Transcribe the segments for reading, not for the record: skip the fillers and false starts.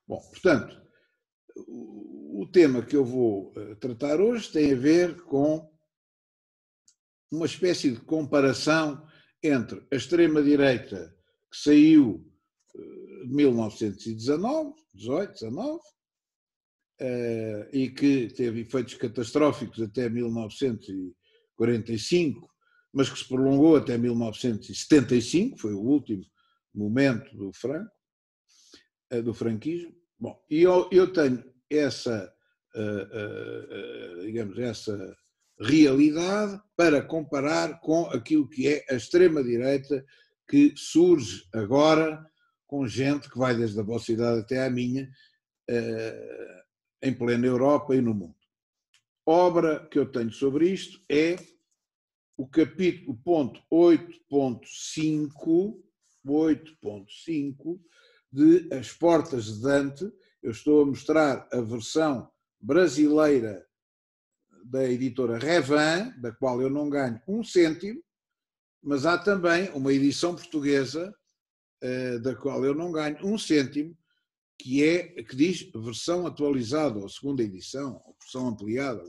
Bom, portanto, o tema que eu vou tratar hoje tem a ver com uma espécie de comparação entre a extrema-direita que saiu de 1919, 18, 19, e que teve efeitos catastróficos até 1945, mas que se prolongou até 1975, foi o último momento do franquismo. Bom, e eu tenho essa, digamos, essa realidade para comparar com aquilo que é a extrema-direita que surge agora com gente que vai desde a vossa idade até à minha, em plena Europa e no mundo. Obra que eu tenho sobre isto é o capítulo ponto 8.5 de As Portas de Dante. Eu estou a mostrar a versão brasileira da editora Revan, da qual eu não ganho um cêntimo, mas há também uma edição portuguesa da qual eu não ganho um cêntimo, que diz versão atualizada, ou segunda edição, ou versão ampliada.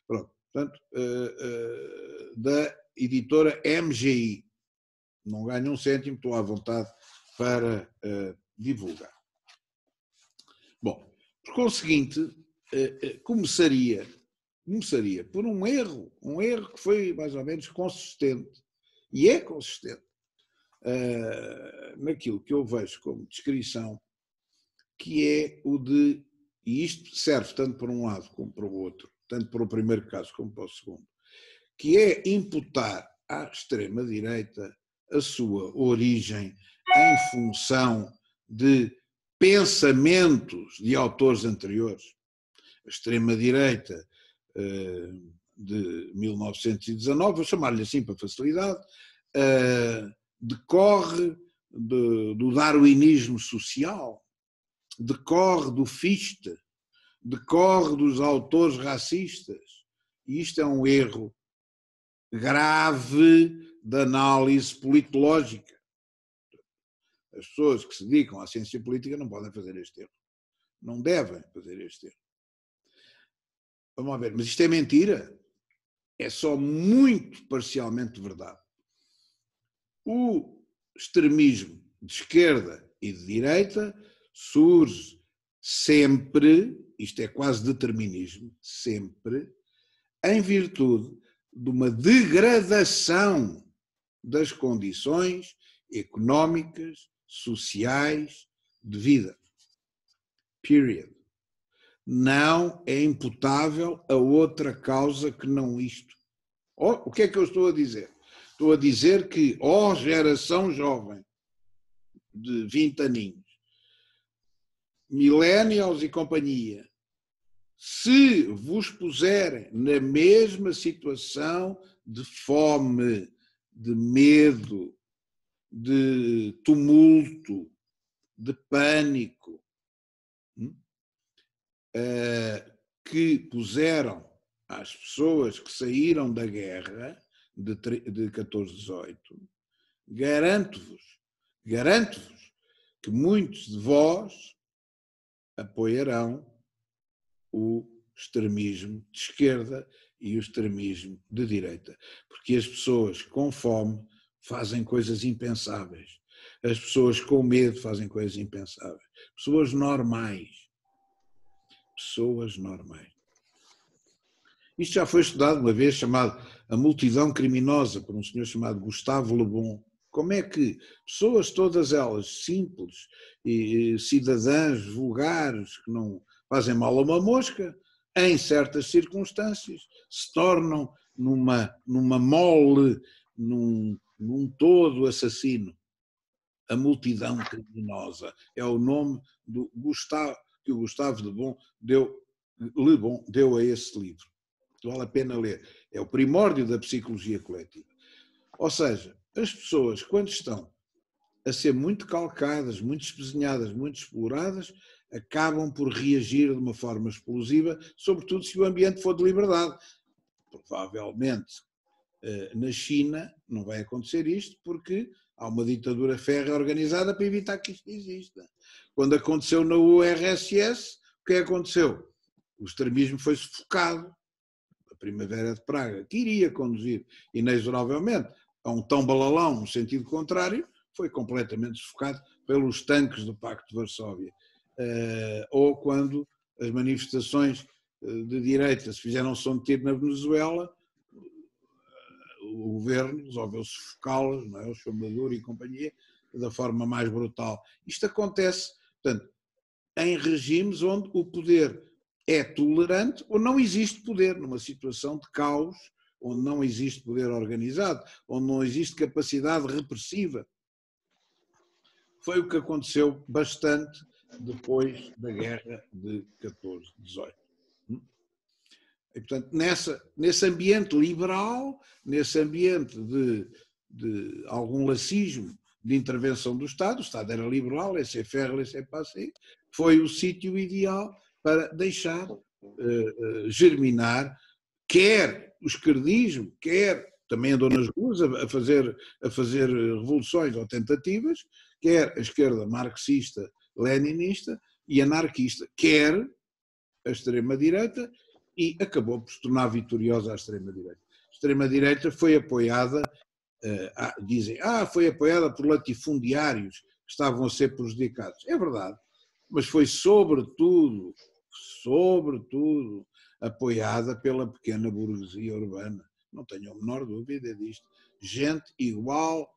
Pronto, portanto, da editora MGI. Não ganho um cêntimo, estou à vontade para divulgar. Bom, por conseguinte, começaria por um erro que foi mais ou menos consistente, e é consistente, naquilo que eu vejo como descrição, que é o de, e isto serve tanto para um lado como para o outro, tanto para o primeiro caso como para o segundo, que é imputar à extrema-direita a sua origem em função de pensamentos de autores anteriores. A extrema-direita de 1919, vou chamar-lhe assim para facilidade, decorre do darwinismo social, decorre do Fichte, decorre dos autores racistas. E isto é um erro grave da análise politológica. As pessoas que se dedicam à ciência política não podem fazer este erro. Não devem fazer este erro. Vamos ver, mas isto é mentira? É só muito parcialmente verdade. O extremismo de esquerda e de direita surge sempre, isto é quase determinismo, sempre, em virtude de uma degradação das condições económicas, sociais, de vida. Period. Não é imputável a outra causa que não isto. O que é que eu estou a dizer? Estou a dizer que, geração jovem, de 20 aninhos, millennials e companhia, se vos puserem na mesma situação de fome, de medo, de tumulto, de pânico, que puseram às pessoas que saíram da guerra de 14-18, garanto-vos que muitos de vós apoiarão o extremismo de esquerda e o extremismo de direita. Porque as pessoas com fome fazem coisas impensáveis. As pessoas com medo fazem coisas impensáveis. Pessoas normais. Isto já foi estudado uma vez, chamado A Multidão Criminosa, por um senhor chamado Gustave Le Bon. Como é que pessoas, todas elas simples e cidadãs vulgares, que não fazem mal a uma mosca, em certas circunstâncias, se tornam numa mole, num todo assassino. A Multidão Criminosa é o nome que o Gustave Le Bon deu a esse livro. Vale a pena ler. É o primórdio da psicologia coletiva. Ou seja, as pessoas, quando estão a ser muito calcadas, muito espezinhadas, muito exploradas, acabam por reagir de uma forma explosiva, sobretudo se o ambiente for de liberdade. Provavelmente na China não vai acontecer isto, porque Há uma ditadura férrea organizada para evitar que isto exista. Quando aconteceu na URSS, o que aconteceu? O extremismo foi sufocado. A Primavera de Praga, que iria conduzir inexoravelmente a um tão-balalão no sentido contrário, foi completamente sufocado pelos tanques do Pacto de Varsóvia. Ou quando as manifestações de direita se fizeram som de tiro na Venezuela, o governo resolveu sufocá-las, não é? O Sr. Maduro e companhia, da forma mais brutal. Isto acontece, portanto, em regimes onde o poder é tolerante ou não existe poder, numa situação de caos, onde não existe poder organizado, onde não existe capacidade repressiva. Foi o que aconteceu bastante depois da guerra de 14-18. E, portanto, nesse ambiente liberal, nesse ambiente de algum lacismo de intervenção do Estado, o Estado era liberal, laissez-faire, laissez-passer, foi o sítio ideal para deixar germinar, quer o esquerdismo, quer também andou nas ruas a fazer revoluções ou tentativas, quer a esquerda marxista, leninista e anarquista, quer a extrema-direita, e acabou por se tornar vitoriosa a extrema-direita. A extrema-direita foi apoiada, dizem, foi apoiada por latifundiários que estavam a ser prejudicados. É verdade, mas foi sobretudo, apoiada pela pequena burguesia urbana. Não tenho a menor dúvida disto. Gente igual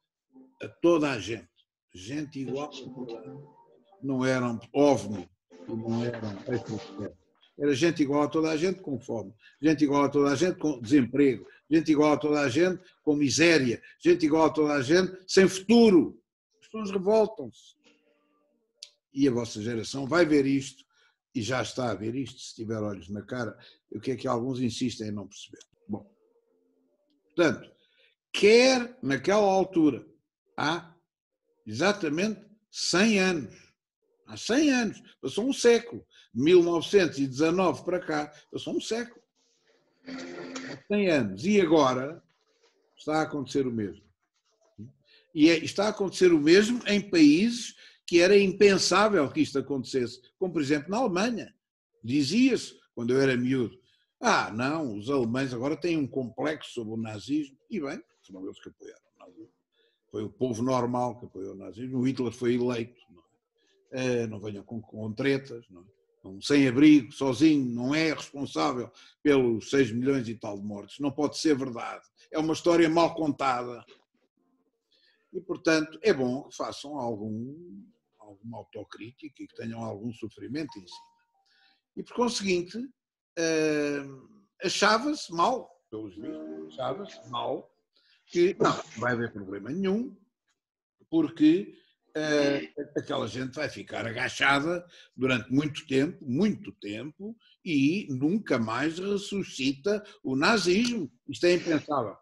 a toda a gente. Gente igual a toda a gente. Não eram OVNI, não eram extraterrestres. Era gente igual a toda a gente com fome, gente igual a toda a gente com desemprego, gente igual a toda a gente com miséria, gente igual a toda a gente sem futuro. As pessoas revoltam-se. E a vossa geração vai ver isto, e já está a ver isto, se tiver olhos na cara, o que é que alguns insistem em não perceber. Bom, portanto, quer naquela altura, há exatamente 100 anos, há 100 anos, passou um século, de 1919 para cá, passou um século, há 100 anos, e agora está a acontecer o mesmo. E está a acontecer o mesmo em países que era impensável que isto acontecesse, como por exemplo na Alemanha. Dizia-se, quando eu era miúdo, não, os alemães agora têm um complexo sobre o nazismo, e bem, foram eles que apoiaram o nazismo. Foi o povo normal que apoiou o nazismo, o Hitler foi eleito, não venham com tretas, não é? Sem abrigo, sozinho, não é responsável pelos 6 milhões e tal de mortes, não pode ser verdade, é uma história mal contada. E, portanto, é bom que façam alguma autocrítica e que tenham algum sofrimento em cima. E, por conseguinte, achava-se mal, pelos vistos, achava-se mal que não vai haver problema nenhum, porque aquela gente vai ficar agachada durante muito tempo, e nunca mais ressuscita o nazismo. Isto é impensável.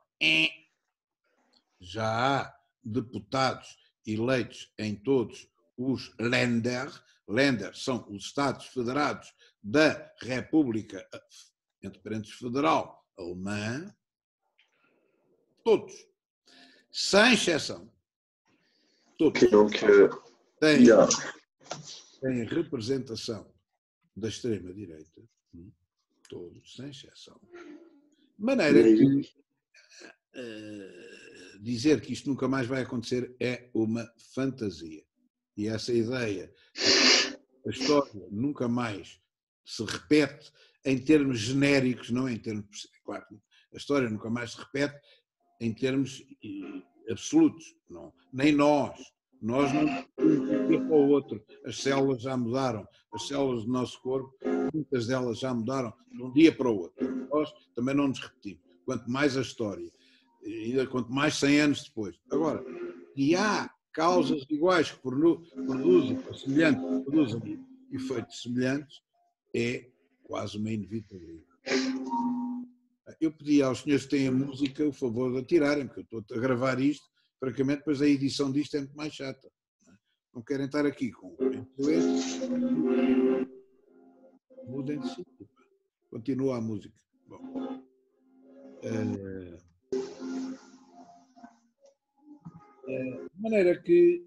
Já há deputados eleitos em todos os Länder são os Estados Federados da República, entre parênteses, Federal Alemã, todos, sem exceção, todos têm representação da extrema-direita, todos, sem exceção. De maneira que dizer que isto nunca mais vai acontecer é uma fantasia. E essa ideia, a história nunca mais se repete em termos genéricos, não em termos... Claro, a história nunca mais se repete em termos absolutos. Não. Nem nós. Nós não de um dia para o outro. As células já mudaram. As células do nosso corpo, muitas delas já mudaram de um dia para o outro. Nós também não nos repetimos. Quanto mais a história, ainda quanto mais 100 anos depois. Agora, e há causas iguais que produzem efeitos semelhantes, é quase uma inevitabilidade. Eu pedi aos senhores que têm a música o favor de a tirarem, porque eu estou a gravar isto, francamente, depois a edição disto é muito mais chata. Não querem estar aqui com mudem de sítio. Continua a música. Bom. De maneira que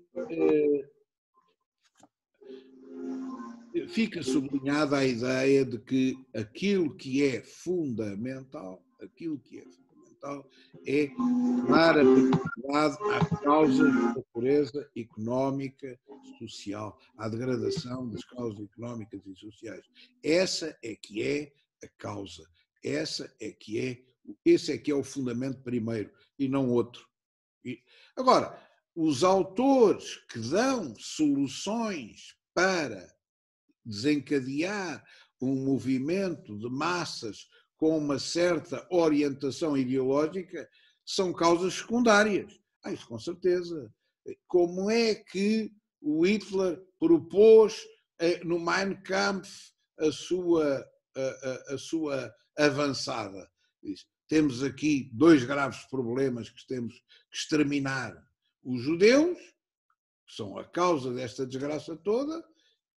fica sublinhada a ideia de que aquilo que é fundamental é dar a prioridade à causa da pobreza económica, social, à degradação das causas económicas e sociais. Essa é que é a causa. Esse é que é o fundamento primeiro e não outro. Agora, os autores que dão soluções para desencadear um movimento de massas com uma certa orientação ideológica são causas secundárias. Isso com certeza. Como é que o Hitler propôs no Mein Kampf a sua avançada? Temos aqui 2 graves problemas que temos que exterminar. Os judeus, que são a causa desta desgraça toda,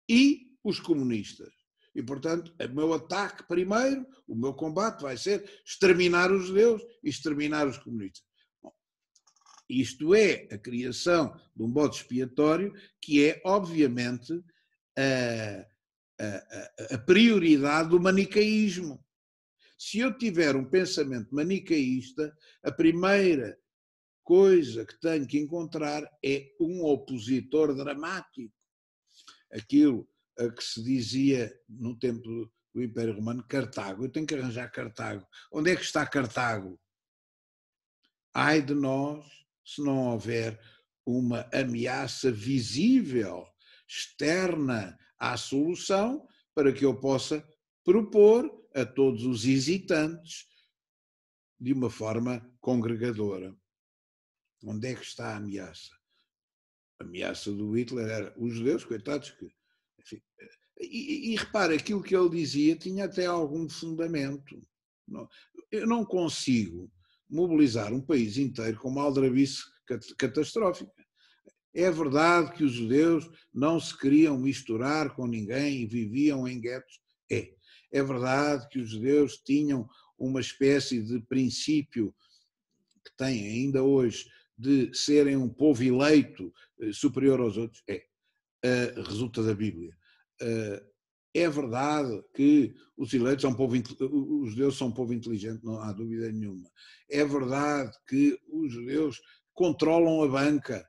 e os comunistas. E, portanto, o meu ataque primeiro, o meu combate vai ser exterminar os judeus e exterminar os comunistas. Bom, isto é a criação de um bode expiatório que é, obviamente, a prioridade do manicaísmo. Se eu tiver um pensamento manicaísta, a primeira coisa que tenho que encontrar é um opositor dramático. Aquilo a que se dizia no tempo do Império Romano, Cartago. Eu tenho que arranjar Cartago. Onde é que está Cartago? Ai de nós se não houver uma ameaça visível, externa à solução, para que eu possa propor a todos os hesitantes de uma forma congregadora. Onde é que está a ameaça? A ameaça do Hitler era os judeus, coitados, que, enfim, e repara, aquilo que ele dizia tinha até algum fundamento. Eu não consigo mobilizar um país inteiro com uma aldrabice catastrófica. É verdade que os judeus não se queriam misturar com ninguém e viviam em guetos? É verdade que os judeus tinham uma espécie de princípio que têm ainda hoje de serem um povo eleito superior aos outros? Resulta da Bíblia. É verdade que os eleitos são os judeus são um povo inteligente, não há dúvida nenhuma. É verdade que os judeus controlam a banca,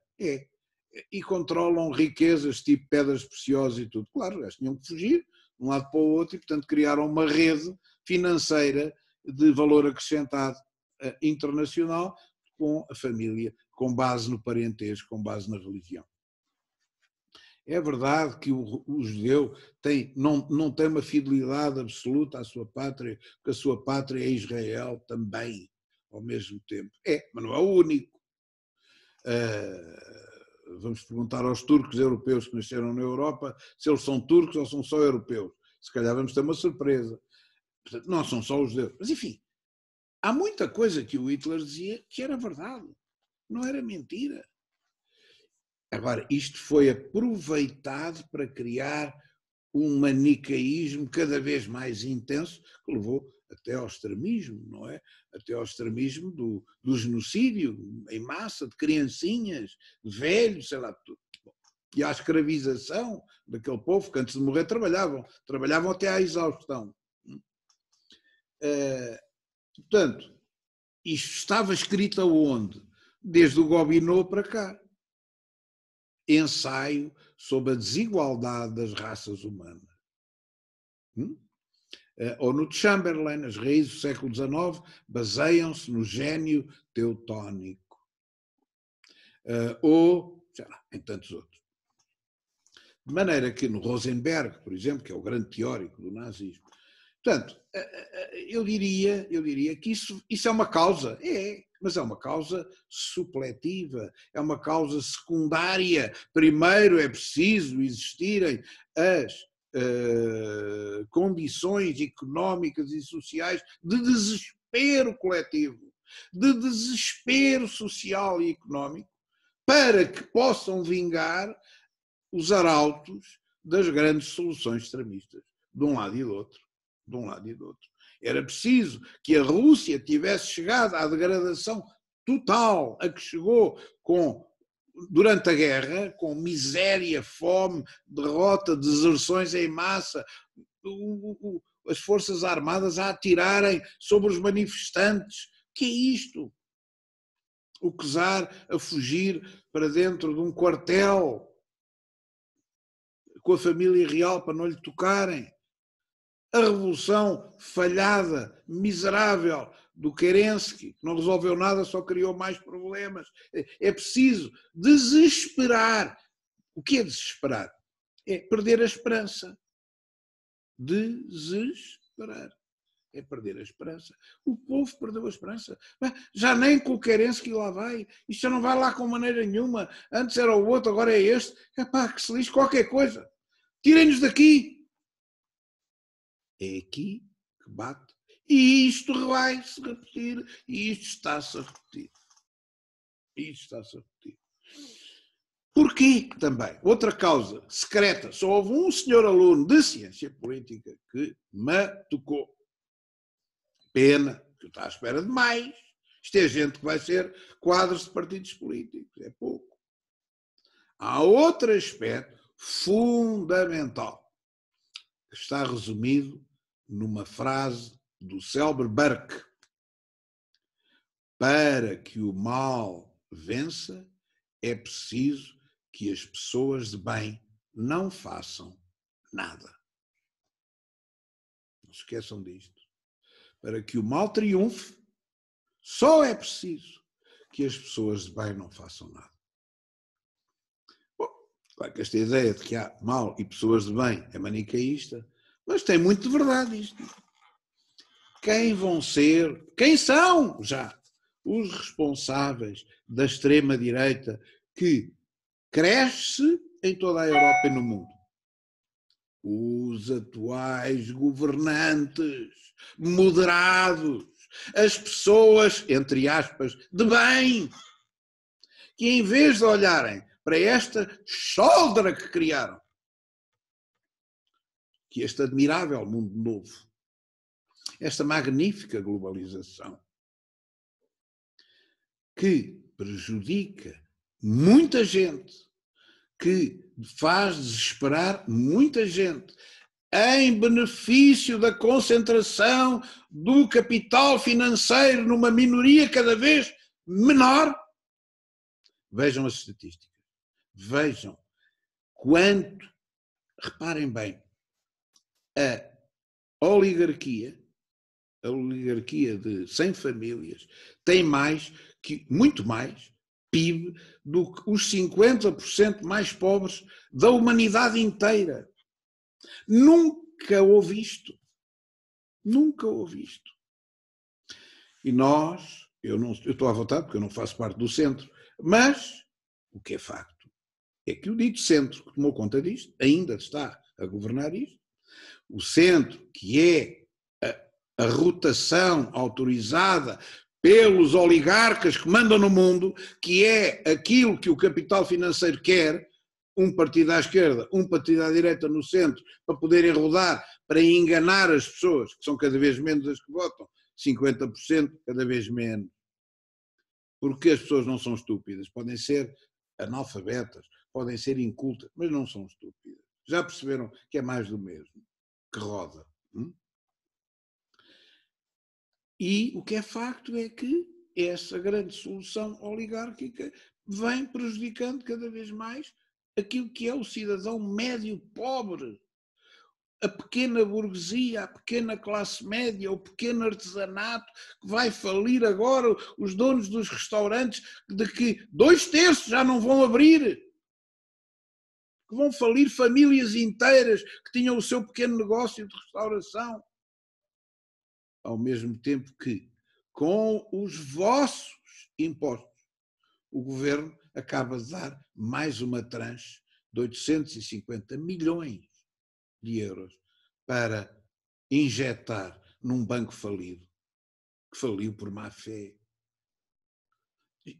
e controlam riquezas tipo pedras preciosas e tudo. Claro, eles tinham que fugir de um lado para o outro e, portanto, criaram uma rede financeira de valor acrescentado internacional com a família, com base no parentesco, com base na religião. É verdade que o judeu não tem uma fidelidade absoluta à sua pátria, porque a sua pátria é Israel também, ao mesmo tempo. Mas não é o único. Vamos perguntar aos turcos europeus que nasceram na Europa se eles são turcos ou são só europeus. Se calhar vamos ter uma surpresa. Portanto, não são só os judeus. Mas, enfim, há muita coisa que o Hitler dizia que era verdade, não era mentira. Agora, isto foi aproveitado para criar um manicaísmo cada vez mais intenso, que levou até ao extremismo, não é? Até ao extremismo do genocídio em massa, de criancinhas, de velhos, sei lá, tudo. E à escravização daquele povo que antes de morrer trabalhavam até à exaustão. Portanto, isto estava escrito aonde? Desde o Gobineau para cá. Ensaio sobre a desigualdade das raças humanas. Ou no Chamberlain, as raízes do século XIX baseiam-se no gênio teutónico. Ou, sei lá, em tantos outros. De maneira que no Rosenberg, por exemplo, que é o grande teórico do nazismo, portanto, eu diria que isso é uma causa, mas é uma causa supletiva, é uma causa secundária. Primeiro é preciso existirem as condições económicas e sociais de desespero coletivo, de desespero social e económico, para que possam vingar os arautos das grandes soluções extremistas, de um lado e do outro. Era preciso que a Rússia tivesse chegado à degradação total a que chegou com durante a guerra, com miséria, fome, derrota, deserções em massa, as Forças Armadas a atirarem sobre os manifestantes. O que é isto? O czar a fugir para dentro de um quartel com a família real para não lhe tocarem. A revolução falhada, miserável do Kerensky, que não resolveu nada, só criou mais problemas. É preciso desesperar. O que é desesperar? É perder a esperança. Desesperar. É perder a esperança. O povo perdeu a esperança. Já nem com o Kerensky lá vai. Isto já não vai lá com maneira nenhuma. Antes era o outro, agora é este. Epá, que se lixe qualquer coisa. Tirem-nos daqui. É aqui que bate. E isto vai-se repetir. E isto está-se a repetir. Isto está-se a repetir. Porquê também? Outra causa secreta. Só houve um senhor aluno de ciência política que me tocou. Pena, que eu estou à espera de mais. Isto é gente que vai ser quadros de partidos políticos. É pouco. Há outro aspecto fundamental que está resumido numa frase do célebre Burke. Para que o mal vença, é preciso que as pessoas de bem não façam nada. Não se esqueçam disto. Para que o mal triunfe, só é preciso que as pessoas de bem não façam nada. Bom, claro que esta ideia de que há mal e pessoas de bem é manicaísta, mas tem muito de verdade isto. Quem são já os responsáveis da extrema-direita que cresce em toda a Europa e no mundo? Os atuais governantes moderados, as pessoas, entre aspas, de bem, que em vez de olharem para esta choldra que criaram, que este admirável mundo novo, esta magnífica globalização, que prejudica muita gente, que faz desesperar muita gente, em benefício da concentração do capital financeiro numa minoria cada vez menor. Vejam as estatísticas. Vejam quanto, reparem bem, a oligarquia de 100 famílias tem muito mais PIB do que os 50% mais pobres da humanidade inteira. Nunca houve isto. Nunca houve isto. E nós, eu estou à vontade porque eu não faço parte do centro, mas o que é facto é que o dito centro que tomou conta disto, ainda está a governar isto, o centro que é a rotação autorizada pelos oligarcas que mandam no mundo, que é aquilo que o capital financeiro quer, um partido à esquerda, um partido à direita no centro, para poderem rodar, para enganar as pessoas, que são cada vez menos as que votam, 50% cada vez menos. Porque as pessoas não são estúpidas, podem ser analfabetas, podem ser incultas, mas não são estúpidas. Já perceberam que é mais do mesmo, que roda. E o que é facto é que essa grande solução oligárquica vem prejudicando cada vez mais aquilo que é o cidadão médio pobre, a pequena burguesia, a pequena classe média, o pequeno artesanato que vai falir agora, os donos dos restaurantes, de que 2/3 já não vão abrir, que vão falir famílias inteiras que tinham o seu pequeno negócio de restauração. Ao mesmo tempo que, com os vossos impostos, o governo acaba de dar mais uma tranche de 850 milhões de euros para injetar num banco falido, que faliu por má fé.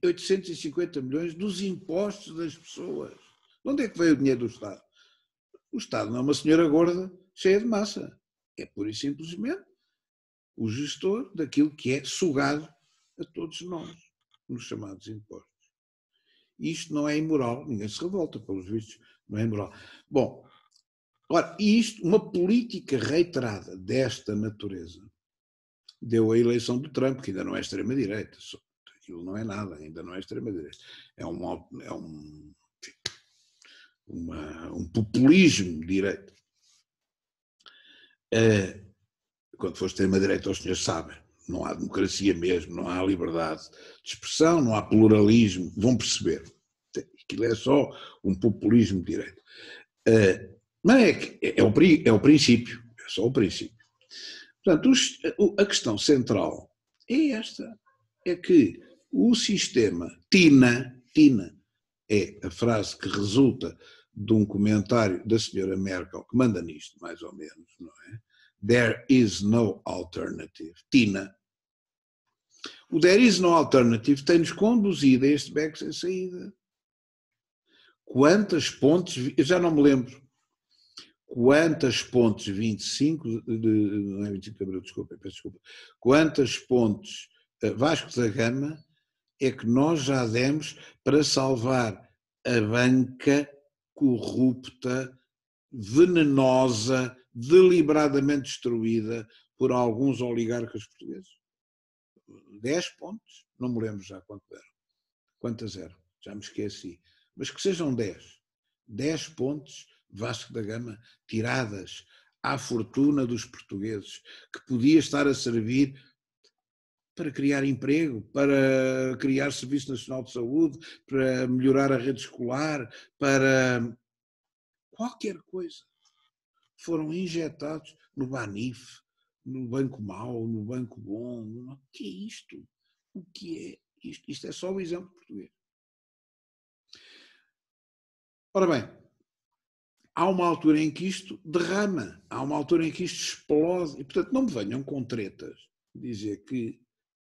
850 milhões dos impostos das pessoas. De onde é que veio o dinheiro do Estado? O Estado não é uma senhora gorda cheia de massa. É pura e simplesmente o gestor daquilo que é sugado a todos nós, nos chamados impostos. Isto não é imoral, ninguém se revolta, pelos vistos, não é imoral. Bom, ora, isto, uma política reiterada desta natureza, deu a eleição do Trump, que ainda não é extrema-direita. Aquilo não é nada, ainda não é extrema-direita. É um populismo de direita. Quando for extrema-direita, os senhores sabem, não há democracia mesmo, não há liberdade de expressão, não há pluralismo, vão perceber. Aquilo é só um populismo de direita. Mas é o princípio, é só o princípio. Portanto, a questão central é esta, é que o sistema TINA é a frase que resulta de um comentário da senhora Merkel, que manda nisto, mais ou menos, não é? There is no alternative. TINA. O there is no alternative tem-nos conduzido a este beco sem saída. Quantas pontes, eu já não me lembro, quantas pontes 25, não é 25 de Abril, desculpa, peço desculpa, quantas pontes Vasco da Gama é que nós já demos para salvar a banca corrupta, venenosa, deliberadamente destruída por alguns oligarcas portugueses? 10 pontos, não me lembro já quanto eram. Quantas eram? Já me esqueci. Mas que sejam 10. 10 pontes Vasco da Gama tiradas à fortuna dos portugueses, que podia estar a servir para criar emprego, para criar Serviço Nacional de Saúde, para melhorar a rede escolar, para qualquer coisa. Foram injetados no Banif, no Banco Mau, no Banco Bom. O que é isto? O que é isto? Isto é só o exemplo português. Ora bem, há uma altura em que isto derrama, há uma altura em que isto explode, e portanto não me venham com tretas dizer que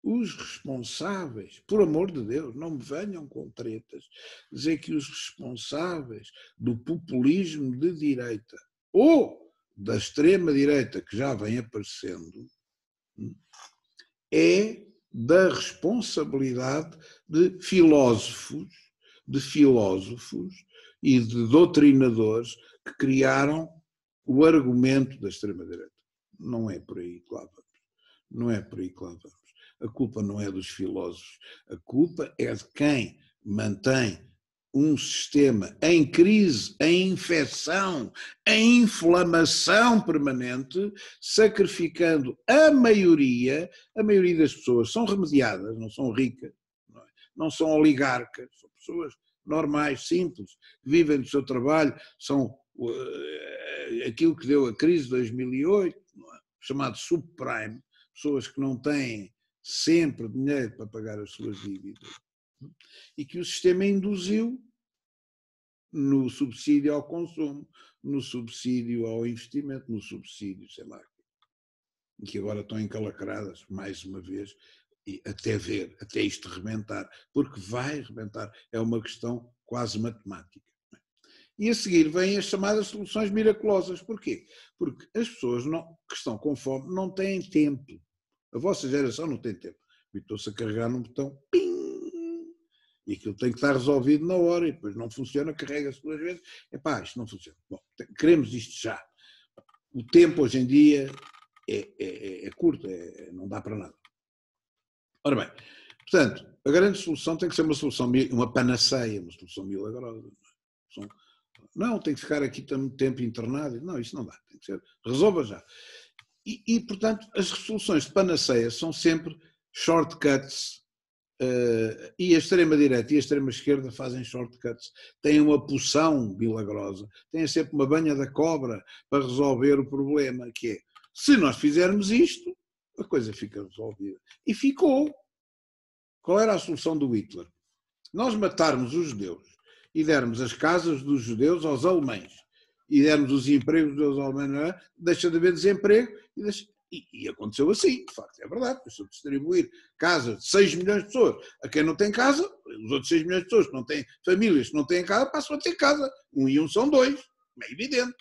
os responsáveis, por amor de Deus, não me venham com tretas, dizer que os responsáveis do populismo de direita ou da extrema-direita que já vem aparecendo é da responsabilidade de filósofos e de doutrinadores que criaram o argumento da extrema-direita. Não é por aí que lá vamos. Não é por aí que lá vamos. A culpa não é dos filósofos, a culpa é de quem mantém um sistema em crise, em infecção, em inflamação permanente, sacrificando a maioria das pessoas são remediadas, não são ricas, não são oligarcas, são pessoas normais, simples, que vivem do seu trabalho, são aquilo que deu a crise de 2008, chamado subprime, pessoas que não têm sempre dinheiro para pagar as suas dívidas, e que o sistema induziu no subsídio ao consumo, no subsídio ao investimento, no subsídio, sei lá, que agora estão encalacradas, mais uma vez, e até isto rebentar, porque vai rebentar, é uma questão quase matemática. E a seguir vêm as chamadas soluções miraculosas. Porquê? Porque as pessoas que estão com fome não têm tempo. A vossa geração não tem tempo. Estou-se a carregar num botão, ping, e aquilo tem que estar resolvido na hora, e depois não funciona, carrega-se duas vezes. Epá, isto não funciona. Bom, queremos isto já. O tempo hoje em dia é curto, não dá para nada. Ora bem, portanto, a grande solução tem que ser uma solução, uma panaceia, uma solução milagrosa. Não, tem que ficar aqui tanto tempo internado. Não, isso não dá. Tem que ser, resolva já. E, portanto, as soluções de panaceia são sempre shortcuts, e a extrema-direita e a extrema-esquerda fazem shortcuts. Têm uma poção milagrosa, têm sempre uma banha da cobra para resolver o problema, que é, se nós fizermos isto, a coisa fica resolvida. E ficou. Qual era a solução do Hitler? Nós matarmos os judeus e dermos as casas dos judeus aos alemães e dermos os empregos dos alemães, deixa de haver desemprego e aconteceu assim, de facto, é verdade. Se eu distribuir casas de 6 milhões de pessoas a quem não tem casa, os outros 6 milhões de pessoas que não têm famílias, que não têm casa, passam a ter casa. 1 e 1 são 2, é evidente.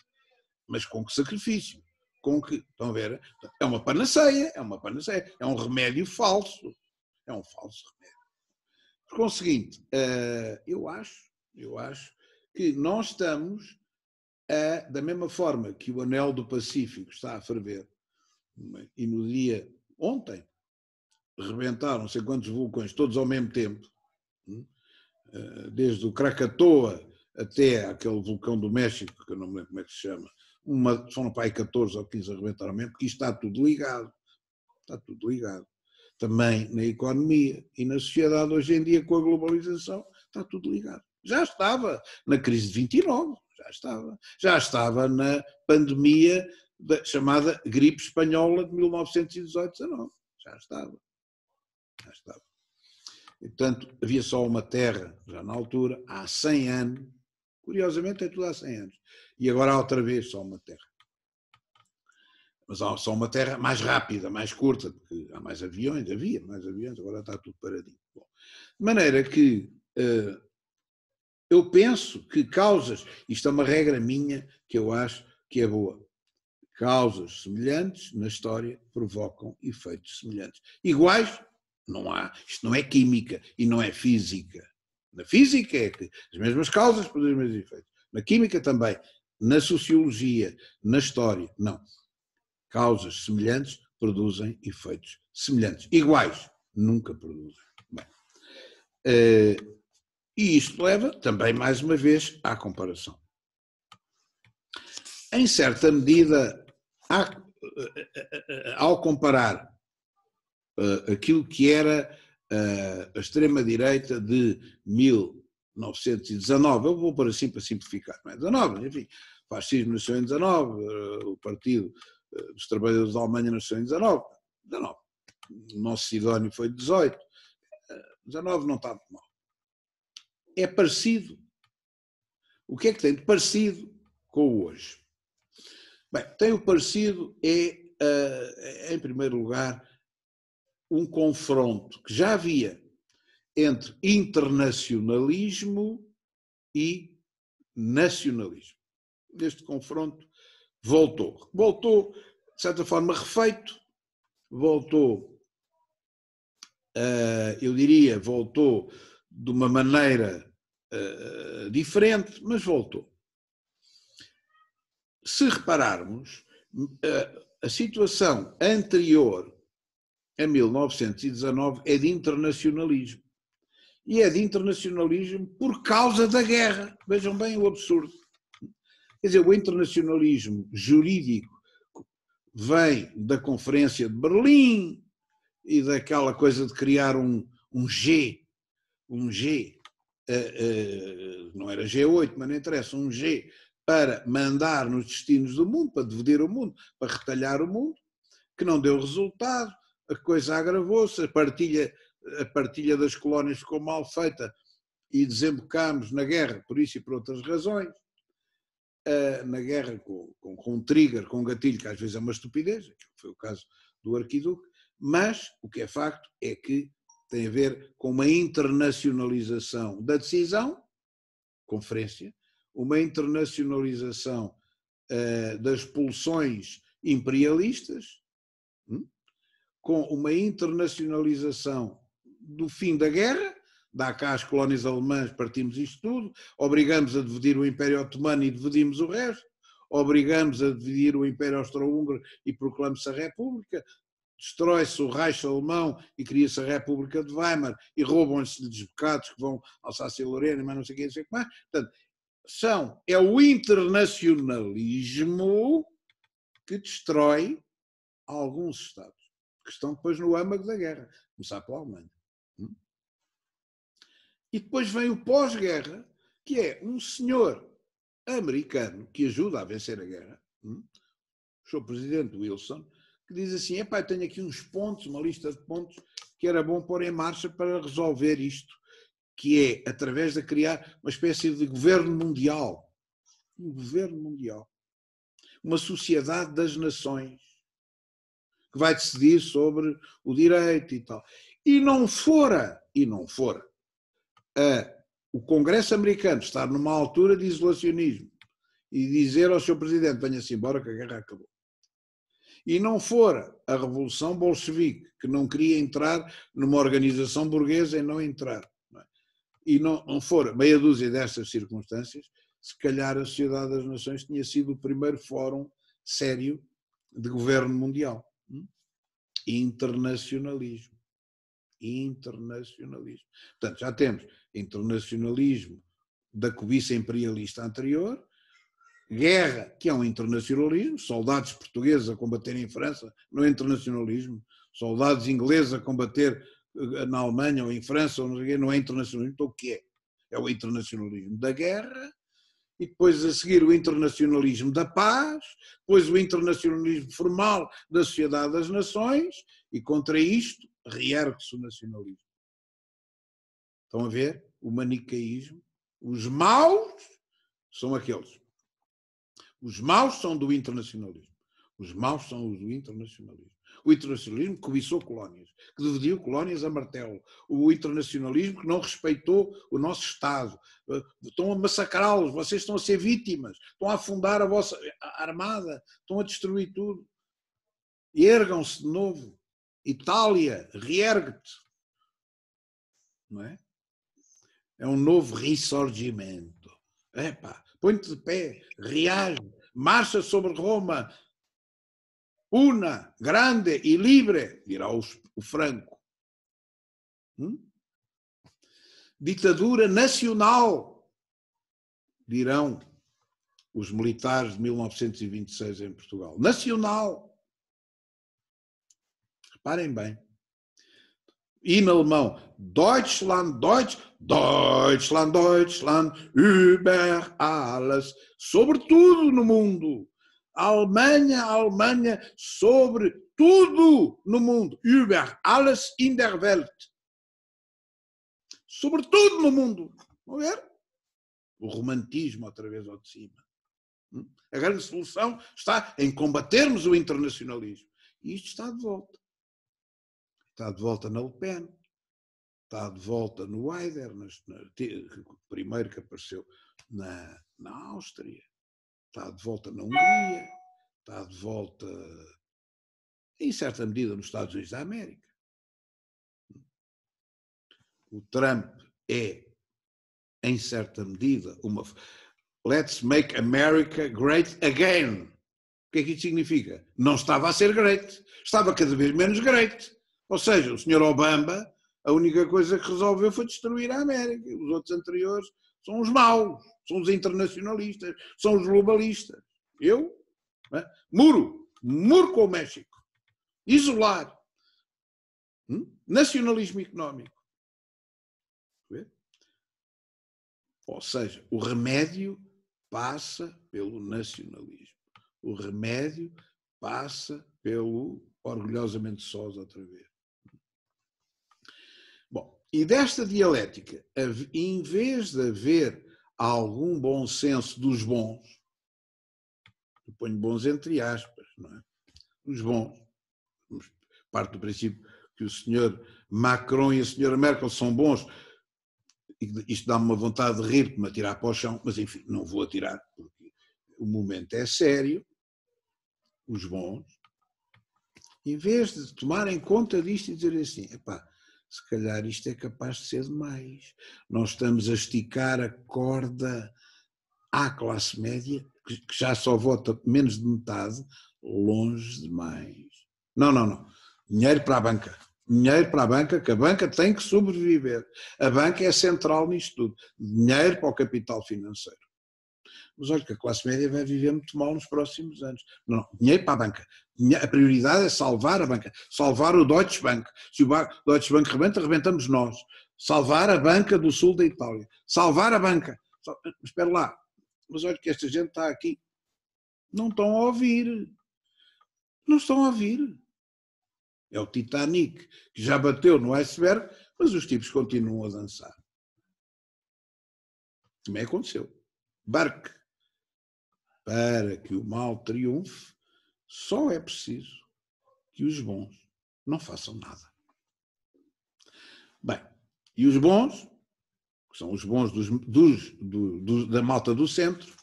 Mas com que sacrifício? Com que, estão a ver? É uma panaceia, é um remédio falso. É um falso remédio. Por conseguinte, eu acho que nós estamos, da mesma forma que o anel do Pacífico está a ferver, e no dia ontem rebentaram não sei quantos vulcões, todos ao mesmo tempo, desde o Krakatoa até aquele vulcão do México, que eu não me lembro como é que se chama, são para aí 14 ou 15 a arrebentaram mesmo, porque isto está tudo ligado. Está tudo ligado. Também na economia e na sociedade hoje em dia, com a globalização, está tudo ligado. Já estava na crise de 29, já estava na pandemia chamada gripe espanhola de 1918-19, já estava. E, portanto, havia só uma terra, já na altura, há 100 anos, curiosamente é tudo há 100 anos, e agora há outra vez só uma terra. Mas há só uma terra mais rápida, mais curta, porque há mais aviões, havia mais aviões, agora está tudo paradinho. Bom, de maneira que eu penso que causas, isto é uma regra minha que eu acho que é boa, causas semelhantes na história provocam efeitos semelhantes. Iguais, não há, isto não é química e não é física. Na física é que as mesmas causas produzem os mesmos efeitos. Na química também, na sociologia, na história, não. Causas semelhantes produzem efeitos semelhantes. Iguais, nunca produzem. Bem, e isto leva também, mais uma vez, à comparação. Em certa medida, ao comparar aquilo que era a extrema-direita de 1919, eu vou pôr assim para simplificar, não é 19, enfim, o fascismo nasceu em 19, o Partido dos Trabalhadores da Alemanha nasceu em 19, o nosso Sidónio foi 18, 19 não está muito mal. É parecido. O que é que tem de parecido com o hoje? Bem, tem o parecido em primeiro lugar, um confronto que já havia entre internacionalismo e nacionalismo. Este confronto voltou, de certa forma, refeito, voltou, eu diria, voltou de uma maneira diferente, mas voltou. Se repararmos, a situação anterior a 1919 é de internacionalismo. E é de internacionalismo por causa da guerra. Vejam bem o absurdo. Quer dizer, o internacionalismo jurídico vem da Conferência de Berlim e daquela coisa de criar um G, não era G8, mas não interessa, um G, para mandar nos destinos do mundo, para dividir o mundo, para retalhar o mundo, que não deu resultado, a coisa agravou-se, a partilha das colónias ficou mal feita e desembocámos na guerra, por isso e por outras razões, na guerra com um trigger, com um gatilho, que às vezes é uma estupidez, que foi o caso do arquiduque, mas o que é facto é que tem a ver com uma internacionalização da decisão, conferência, uma internacionalização das pulsões imperialistas, com uma internacionalização do fim da guerra, dá cá as colónias alemãs, partimos isto tudo, obrigamos a dividir o Império Otomano e dividimos o resto, obrigamos a dividir o Império Austro-Húngaro e proclama-se a República, destrói-se o Reich alemão e cria-se a República de Weimar e roubam-se dos bocados que vão Alsácia-Lorena, mas não sei o que, não sei o que mais. Portanto, é o internacionalismo que destrói alguns Estados, que estão depois no âmago da guerra, começar pela Alemanha. E depois vem o pós-guerra, que é um senhor americano que ajuda a vencer a guerra, o Sr. Presidente Wilson, que diz assim, eu tenho aqui uns pontos, uma lista de pontos que era bom pôr em marcha para resolver isto, que é através de criar uma espécie de governo mundial. Um governo mundial. Uma sociedade das nações que vai decidir sobre o direito e tal. E não fora o Congresso americano estar numa altura de isolacionismo e dizer ao Sr. Presidente, venha-se embora que a guerra acabou. E não fora a Revolução Bolchevique, que não queria entrar numa organização burguesa e não entrar. Não é? e não for meia dúzia destas circunstâncias, se calhar a Sociedade das Nações tinha sido o primeiro fórum sério de governo mundial. Internacionalismo. Internacionalismo. Portanto, já temos internacionalismo da cobiça imperialista anterior, guerra, que é um internacionalismo, soldados portugueses a combater em França, não é internacionalismo, soldados ingleses a combater na Alemanha ou em França, ou não é internacionalismo, então o que é? É o internacionalismo da guerra, e depois a seguir o internacionalismo da paz, depois o internacionalismo formal da Sociedade das Nações, e contra isto reergue-se o nacionalismo. Estão a ver? O manicaísmo. Os maus são aqueles. Os maus são do internacionalismo. Os maus são os do internacionalismo. O internacionalismo cobiçou colónias, que dividiu colónias a martelo. O internacionalismo que não respeitou o nosso Estado. Estão a massacrá-los, vocês estão a ser vítimas, estão a afundar a vossa armada, estão a destruir tudo. Ergam-se de novo. Itália, reergue-te. Não é? É um novo ressurgimento. Epá, põe-te de pé, reage, marcha sobre Roma, una, grande e livre, dirá o Franco. Ditadura nacional, dirão os militares de 1926 em Portugal. Nacional. Reparem bem. E na alemão, Deutschland, Deutschland, Deutschland, über alles, sobre tudo no mundo. Alemanha, Alemanha, sobre tudo no mundo. Über alles in der Welt. Sobre tudo no mundo. Vão ver? O romantismo outra vez ao de cima. A grande solução está em combatermos o internacionalismo. E isto está de volta. Está de volta na Le Pen, está de volta no Haider, primeiro que apareceu na Áustria, está de volta na Hungria, está de volta, em certa medida, nos Estados Unidos da América. O Trump é, em certa medida, uma... Let's make America great again. O que é que isso significa? Não estava a ser great, estava cada vez menos great. Ou seja, o Sr. Obama, a única coisa que resolveu foi destruir a América. Os outros anteriores são os maus, são os internacionalistas, são os globalistas. Muro com o México. Isolar. Nacionalismo económico. Ou seja, o remédio passa pelo nacionalismo. O remédio passa pelo orgulhosamente sós outra vez. Bom, e desta dialética, em vez de haver algum bom senso dos bons, eu ponho bons entre aspas, não é? Os bons, parte do princípio que o Sr. Macron e a Sra. Merkel são bons, e isto dá-me uma vontade de rir, de me atirar para o chão, mas enfim, não vou atirar, porque o momento é sério. Os bons, em vez de tomarem conta disto e dizer assim, epá, se calhar isto é capaz de ser demais. Nós estamos a esticar a corda à classe média, que já só vota menos de metade, longe demais. Não. Dinheiro para a banca. Dinheiro para a banca, que a banca tem que sobreviver. A banca é central nisto tudo. Dinheiro para o capital financeiro. Mas olha que a classe média vai viver muito mal nos próximos anos. Não, dinheiro para a banca. A prioridade é salvar a banca, salvar o Deutsche Bank. Se o Deutsche Bank rebenta, rebentamos nós. Salvar a banca do sul da Itália. Salvar a banca. Espera lá. Mas olha que esta gente está aqui. Não estão a ouvir. Não estão a ouvir. É o Titanic, que já bateu no iceberg, mas os tipos continuam a dançar. Também aconteceu. Barque. Para que o mal triunfe, só é preciso que os bons não façam nada. Bem, e os bons, que são os bons da malta do centro,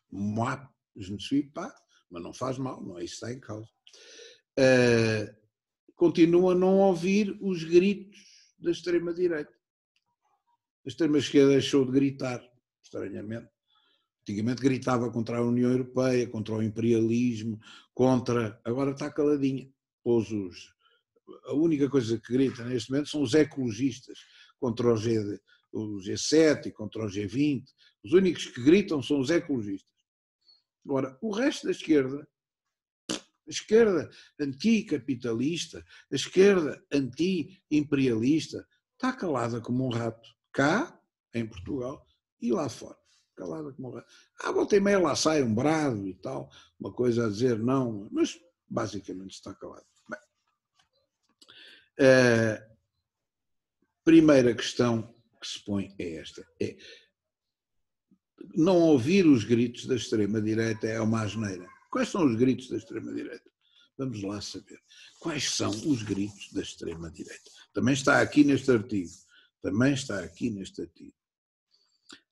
moi, je ne suis pas, mas não faz mal, não é isso que está em causa, continuam a não ouvir os gritos da extrema-direita. A extrema-esquerda deixou de gritar, estranhamente. Antigamente gritava contra a União Europeia, contra o imperialismo, agora está caladinha. A única coisa que grita neste momento são os ecologistas, contra o G7 e contra o G20. Os únicos que gritam são os ecologistas. Agora, o resto da esquerda, a esquerda anticapitalista, a esquerda anti-imperialista, está calada como um rato, cá, em Portugal, e lá fora. Calada como um rato. Volta e meia lá sai um brado e tal, uma coisa a dizer não, mas basicamente está calado. Bem, a primeira questão que se põe é esta, é não ouvir os gritos da extrema-direita é uma asneira. Quais são os gritos da extrema-direita? Vamos lá saber. Quais são os gritos da extrema-direita? Também está aqui neste artigo.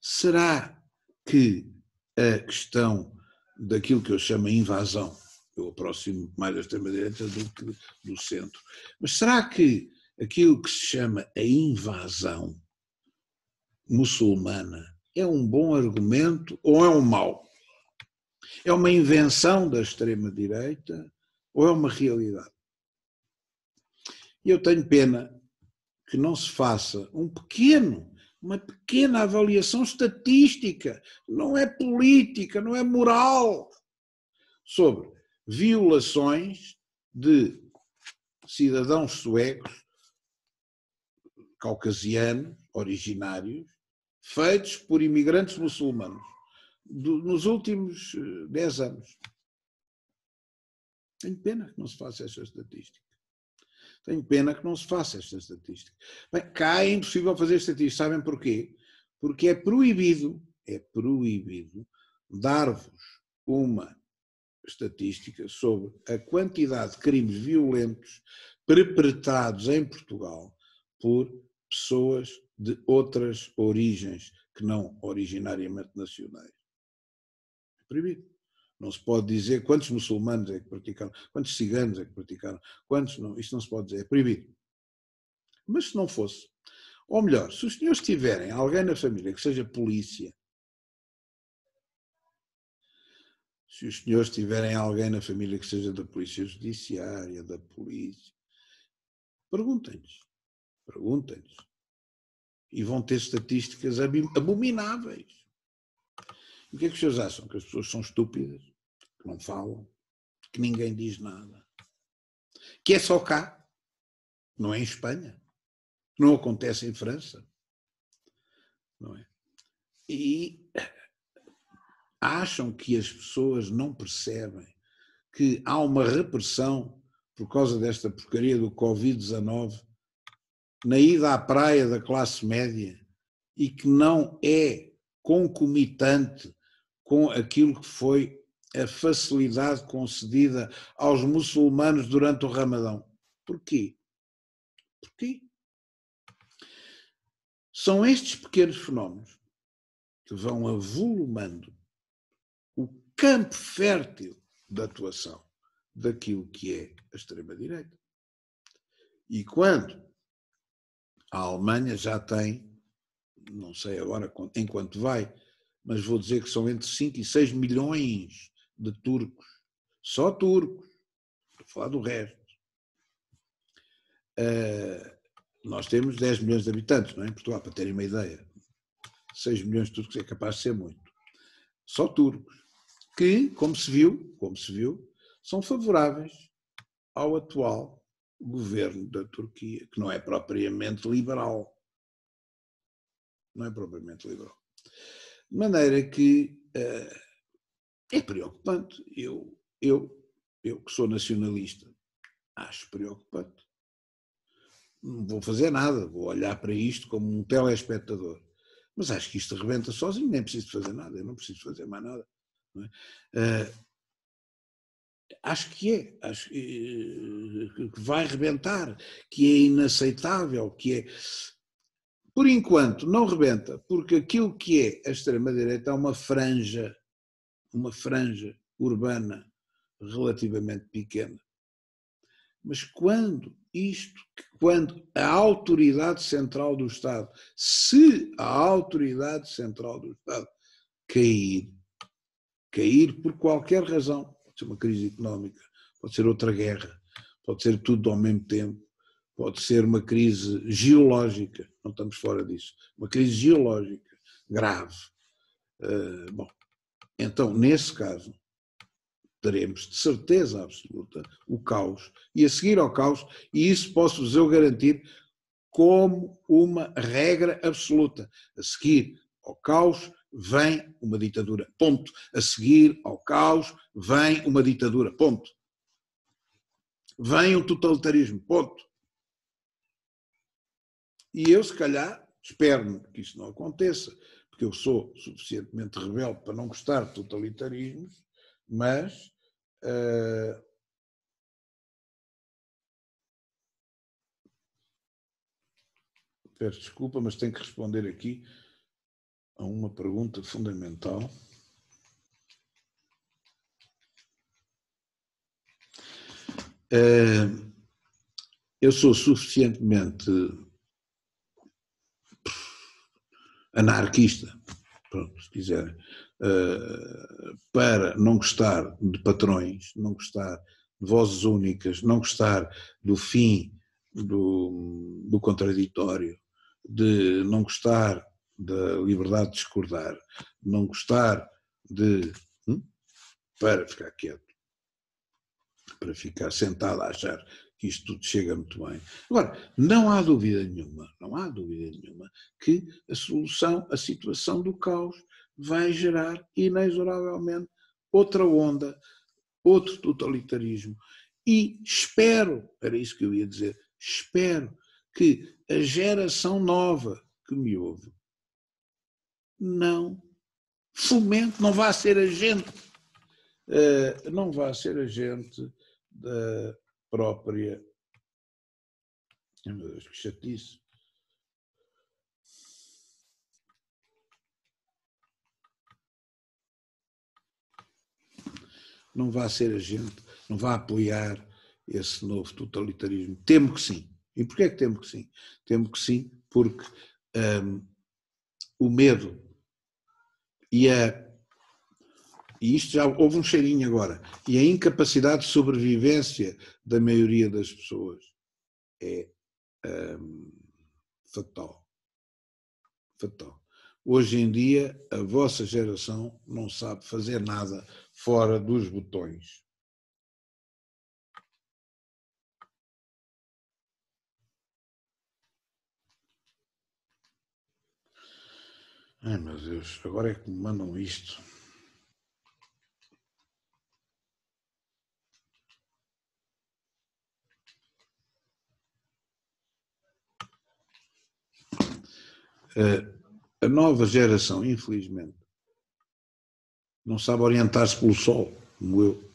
Será que a questão daquilo que eu chamo de invasão, eu aproximo mais da extrema-direita do que do centro, mas será que aquilo que se chama a invasão muçulmana é um bom argumento ou é um mau? É uma invenção da extrema-direita ou é uma realidade? E eu tenho pena que não se faça uma pequena avaliação estatística, não é política, não é moral, sobre violações de cidadãos suecos, caucasianos, originários, feitos por imigrantes muçulmanos nos últimos 10 anos. Tenho pena que não se faça esta estatística. Bem, cá é impossível fazer estatística. Sabem porquê? Porque é proibido dar-vos uma estatística sobre a quantidade de crimes violentos perpetrados em Portugal por pessoas de outras origens que não originariamente nacionais. É proibido. Não se pode dizer quantos muçulmanos é que praticaram, quantos ciganos é que praticaram, quantos não. Isto não se pode dizer, é proibido. Mas se não fosse, ou melhor, se os senhores tiverem alguém na família que seja polícia, se os senhores tiverem alguém na família que seja da polícia judiciária, da polícia, perguntem-lhes. E vão ter estatísticas abomináveis. E o que é que os senhores acham? Que as pessoas são estúpidas? Que não falam? Que ninguém diz nada? Que é só cá? Não é em Espanha? Não acontece em França? Não é? E acham que as pessoas não percebem que há uma repressão por causa desta porcaria do Covid-19 na ida à praia da classe média e que não é concomitante com aquilo que foi a facilidade concedida aos muçulmanos durante o Ramadão. Porquê? São estes pequenos fenómenos que vão avolumando o campo fértil da atuação daquilo que é a extrema-direita. E quando a Alemanha já tem, não sei agora em quanto vai, mas vou dizer que são entre 5 e 6 milhões de turcos, só turcos, para falar do resto. Nós temos 10 milhões de habitantes, não é? Em Portugal, para terem uma ideia. 6 milhões de turcos é capaz de ser muito. Só turcos, que, como se viu, são favoráveis ao atual governo da Turquia, que não é propriamente liberal. De maneira que é preocupante. Eu que sou nacionalista, acho preocupante. Não vou fazer nada, vou olhar para isto como um telespectador. Mas acho que isto rebenta sozinho, nem preciso fazer nada, eu não preciso fazer mais nada. Não é? Acho que vai rebentar, que é inaceitável, que é... Por enquanto não rebenta, porque aquilo que é a extrema-direita é uma franja urbana relativamente pequena, Mas quando a autoridade central do Estado, se a autoridade central do Estado cair por qualquer razão, pode ser uma crise económica, pode ser outra guerra, pode ser tudo ao mesmo tempo, pode ser uma crise geológica, não estamos fora disso, uma crise geológica grave. Bom, então, nesse caso, teremos de certeza absoluta o caos, e a seguir ao caos, e isso posso-vos eu garantir como uma regra absoluta, a seguir ao caos vem uma ditadura, ponto. A seguir ao caos vem uma ditadura, ponto. Vem um totalitarismo, ponto. E eu, se calhar, espero que isso não aconteça, porque eu sou suficientemente rebelde para não gostar de totalitarismos, mas peço desculpa, mas tenho que responder aqui a uma pergunta fundamental. Eu sou suficientemente anarquista, pronto, se quiserem, para não gostar de patrões, não gostar de vozes únicas, não gostar do fim do contraditório, de não gostar da liberdade de discordar, não gostar de... para ficar quieto, para ficar sentado a achar que isto tudo chega muito bem. Agora, não há dúvida nenhuma que a solução, a situação do caos vai gerar inexoravelmente outra onda, outro totalitarismo. E espero, era isso que eu ia dizer, espero que a geração nova que me ouve não fomente, não vá ser agente, não vá ser agente da própria... Meu Deus, que chatice. Não vá ser agente, não vá apoiar esse novo totalitarismo. Temo que sim. E porquê é que temo que sim? Temo que sim porque o medo e isto já houve um cheirinho agora, e a incapacidade de sobrevivência da maioria das pessoas é fatal. Fatal. Hoje em dia, a vossa geração não sabe fazer nada fora dos botões. Ai, meu Deus, agora é que me mandam isto. A nova geração, infelizmente, não sabe orientar-se pelo sol, como eu,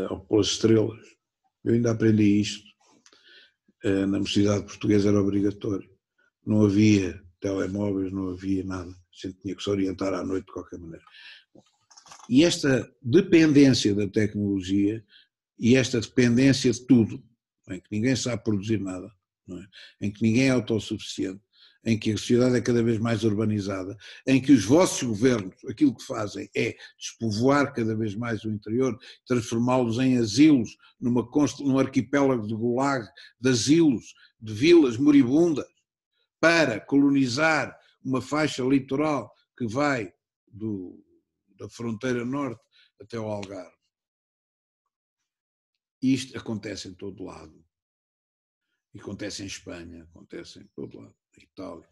ou pelas estrelas. Eu ainda aprendi isto. Na Universidade Portuguesa era obrigatório. Não havia telemóveis, não havia nada. A gente tinha que se orientar à noite de qualquer maneira. E esta dependência da tecnologia e esta dependência de tudo, em que ninguém sabe produzir nada, não é? Em que ninguém é autossuficiente, em que a sociedade é cada vez mais urbanizada, em que os vossos governos, aquilo que fazem é despovoar cada vez mais o interior, transformá-los em asilos, num arquipélago de gulag, de asilos, de vilas moribundas, para colonizar uma faixa litoral que vai da fronteira norte até ao Algarve. Isto acontece em todo lado. E acontece em Espanha, acontece em todo lado, em Itália.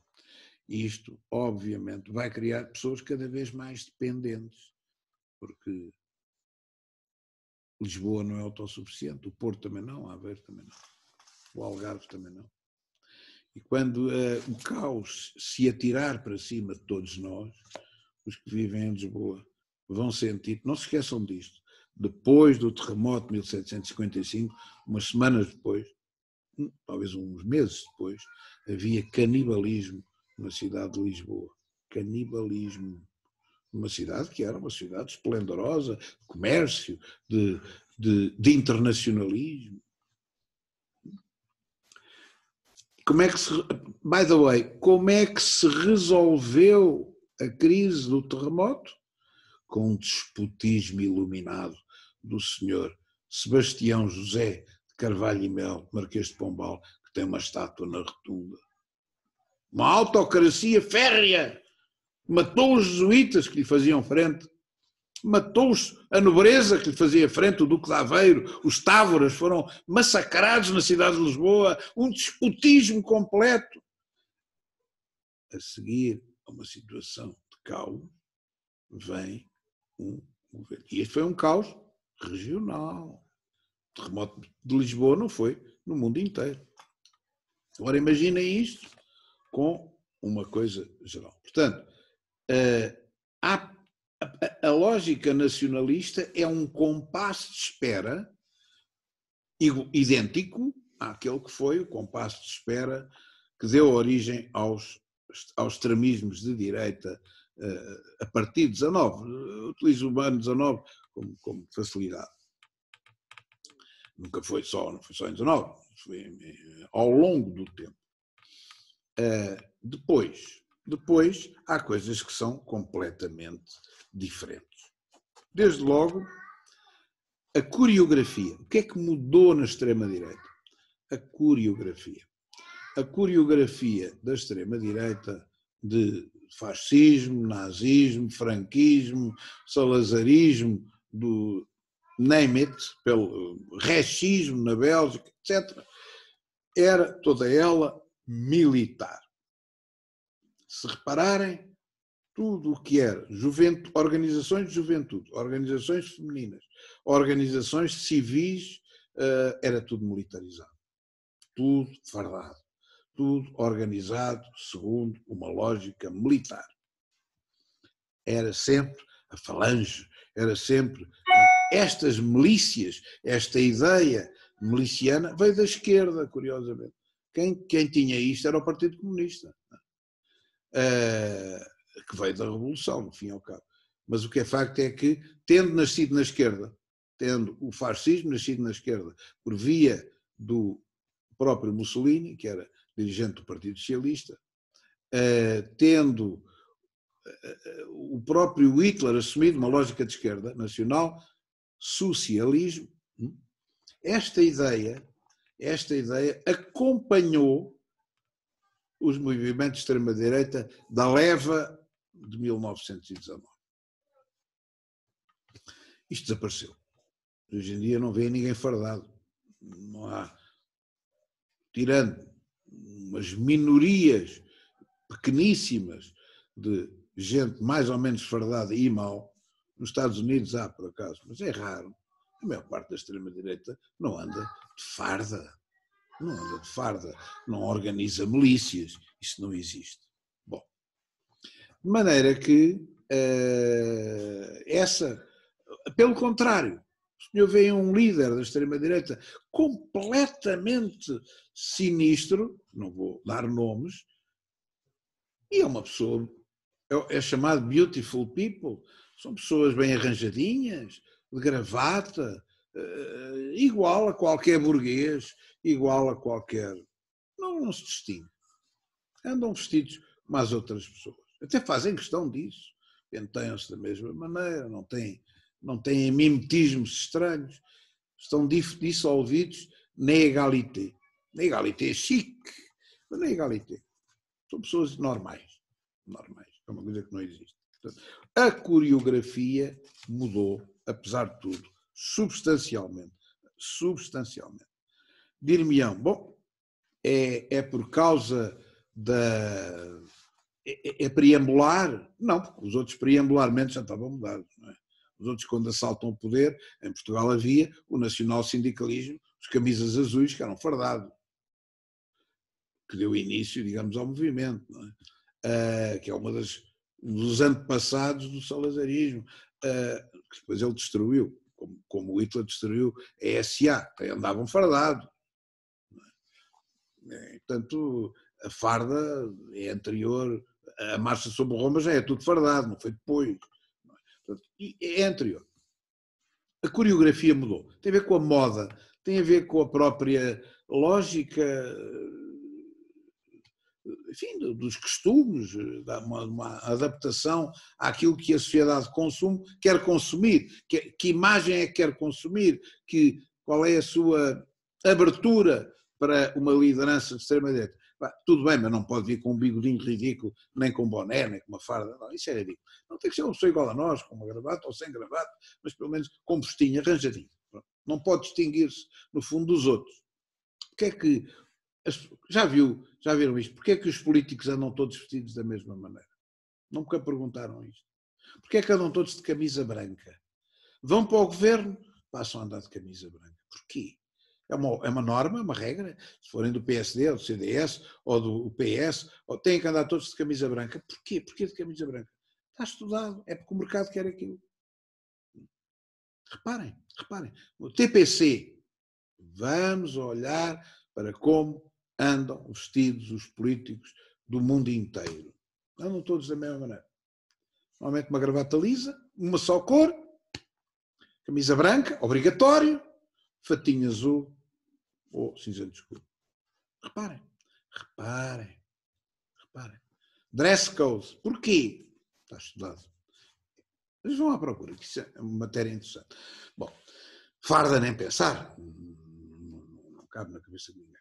Isto, obviamente, vai criar pessoas cada vez mais dependentes, porque Lisboa não é autossuficiente, o Porto também não, Aveiro também não, o Algarve também não. E quando o caos se atirar para cima de todos nós, os que vivem em Lisboa vão sentir, não se esqueçam disto, depois do terremoto de 1755, umas semanas depois, talvez uns meses depois, havia canibalismo na cidade de Lisboa. Canibalismo. uma cidade que era uma cidade esplendorosa, de comércio, de internacionalismo. Como é que by the way, como é que se resolveu a crise do terremoto? Com um despotismo iluminado do senhor Sebastião José de Carvalho e Melo, Marquês de Pombal, que tem uma estátua na Rotunda. Uma autocracia férrea. Matou os jesuítas que lhe faziam frente. Matou a nobreza que lhe fazia frente, o Duque de Aveiro, os Távoras foram massacrados na cidade de Lisboa, um despotismo completo. A seguir a uma situação de caos, vem um governo. E este foi um caos regional. O terremoto de Lisboa não foi no mundo inteiro. Agora imaginem isto com uma coisa geral. Portanto, a lógica nacionalista é um compasso de espera idêntico àquele que foi o compasso de espera que deu origem aos extremismos de direita a partir de 19. Utilizo o ano 19 como facilidade. Não foi só em 19, foi ao longo do tempo. Depois, há coisas que são completamente diferentes. Desde logo, a coreografia. O que é que mudou na extrema-direita? A coreografia. A coreografia da extrema-direita de fascismo, nazismo, franquismo, salazarismo, do name it, pelo rechismo na Bélgica, etc., era toda ela militar. Se repararem, tudo o que era organizações de juventude, organizações femininas, organizações civis, era tudo militarizado. Tudo fardado. Tudo organizado segundo uma lógica militar. Era sempre a falange, era sempre estas milícias, esta ideia miliciana veio da esquerda, curiosamente. Quem tinha isto era o Partido Comunista, que veio da Revolução, no fim e ao cabo. Mas o que é facto é que, tendo nascido na esquerda, tendo o fascismo nascido na esquerda, por via do próprio Mussolini, que era dirigente do Partido Socialista, tendo o próprio Hitler assumido uma lógica de esquerda nacional, socialismo, esta ideia acompanhou os movimentos de extrema-direita da leva de 1919. Isto desapareceu. Hoje em dia não vê ninguém fardado. Não há, tirando umas minorias pequeníssimas de gente mais ou menos fardada e mau, nos Estados Unidos há, por acaso, mas é raro. A maior parte da extrema-direita não anda de farda. Não anda de farda, não organiza milícias, isso não existe. Bom, de maneira que pelo contrário, o senhor vê um líder da extrema-direita completamente sinistro, não vou dar nomes, e é uma pessoa, é chamado beautiful people, são pessoas bem arranjadinhas, de gravata, igual a qualquer burguês, igual a qualquer... Não se distingue. Andam vestidos como as outras pessoas. Até fazem questão disso. Penteiam-se da mesma maneira, não têm mimetismos estranhos. Estão dissolvidos na égalité. Na égalité chique, mas na égalité. São pessoas normais. É uma coisa que não existe. Portanto, a coreografia mudou, apesar de tudo, substancialmente. Dir-me-ão, bom, é por causa da... É preambular? Não, porque os outros preambularmente já estavam mudados. Não é? Os outros, quando assaltam o poder, em Portugal havia o nacional-sindicalismo, os camisas azuis, que eram fardados, que deu início, digamos, ao movimento, não é? Que é dos antepassados do salazarismo, que depois ele destruiu, como o Hitler destruiu a SA, que andavam fardados. Portanto, a farda é anterior, a marcha sobre Roma já é tudo fardado, não foi depois. É anterior. A coreografia mudou. Tem a ver com a moda, tem a ver com a própria lógica, enfim, dos costumes, uma adaptação àquilo que a sociedade quer consumir, que imagem é que quer consumir, qual é a sua abertura para uma liderança de extrema-direita. Tudo bem, mas não pode vir com um bigodinho ridículo, nem com boné, nem com uma farda. Não, isso é ridículo. Não tem que ser uma pessoa igual a nós, com uma gravata ou sem gravata, mas pelo menos com postinho, arranjadinho. Não pode distinguir-se, no fundo, dos outros. Porque é que... Já viram isto? Porque é que os políticos andam todos vestidos da mesma maneira? Nunca perguntaram isto. Porque é que andam todos de camisa branca? Vão para o governo, passam a andar de camisa branca. Porquê? É uma norma, uma regra. Se forem do PSD, ou do CDS, ou do PS, têm que andar todos de camisa branca. Porquê? Porquê de camisa branca? Está estudado. É porque o mercado quer aquilo. Reparem. O TPC. Vamos olhar para como andam vestidos os políticos do mundo inteiro. Andam todos da mesma maneira. Normalmente uma gravata lisa, uma só cor, camisa branca, obrigatório, fatinho azul ou cinzento escuro. Reparem. Dress code. Porquê? Está estudado. Mas vão à procura, que isso é uma matéria interessante. Bom, farda nem pensar. Não cabe na cabeça de ninguém.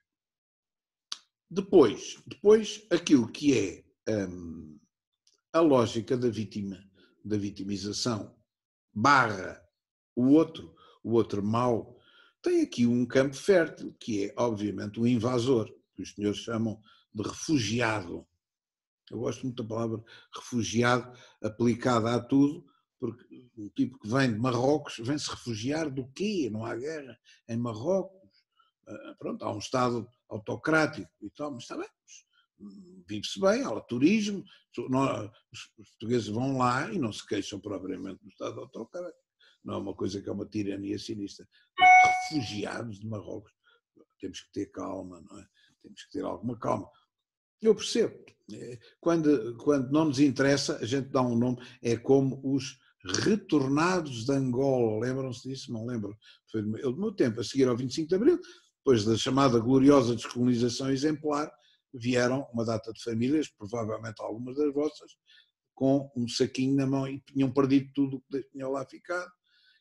Depois aquilo que é a lógica da vitimização barra o outro mau, tem aqui um campo fértil, que é, obviamente, o invasor, que os senhores chamam de refugiado. Eu gosto muito da palavra refugiado aplicada a tudo, porque o tipo que vem de Marrocos vem-se refugiar do quê? Não há guerra em Marrocos. Pronto, há um Estado autocrático e tal, mas está bem, vive-se bem, há turismo, os portugueses vão lá e não se queixam propriamente do Estado autocrático. Não é uma coisa que é uma tirania sinistra. Refugiados de Marrocos, temos que ter calma, não é? Temos que ter alguma calma. Eu percebo. Quando não nos interessa, a gente dá um nome, é como os retornados de Angola. Lembram-se disso? Não lembro. Foi do meu tempo, a seguir ao 25 de Abril, depois da chamada gloriosa descolonização exemplar, vieram uma data de famílias, provavelmente algumas das vossas, com um saquinho na mão e tinham perdido tudo o que tinham lá ficado,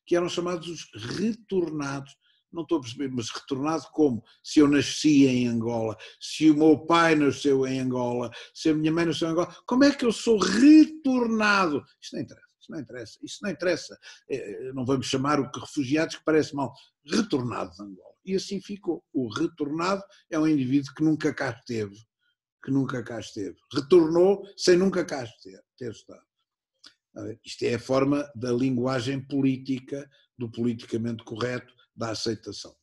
que eram chamados os retornados. Não estou a perceber, mas retornado como? Se eu nasci em Angola, se o meu pai nasceu em Angola, se a minha mãe nasceu em Angola, como é que eu sou retornado? Isto não interessa. Não vamos chamar o que refugiados, que parece mal. Retornado de Angola. E assim ficou. O retornado é um indivíduo que nunca cá esteve. Retornou sem nunca cá ter estado. Isto é a forma da linguagem política, do politicamente correto, da aceitação.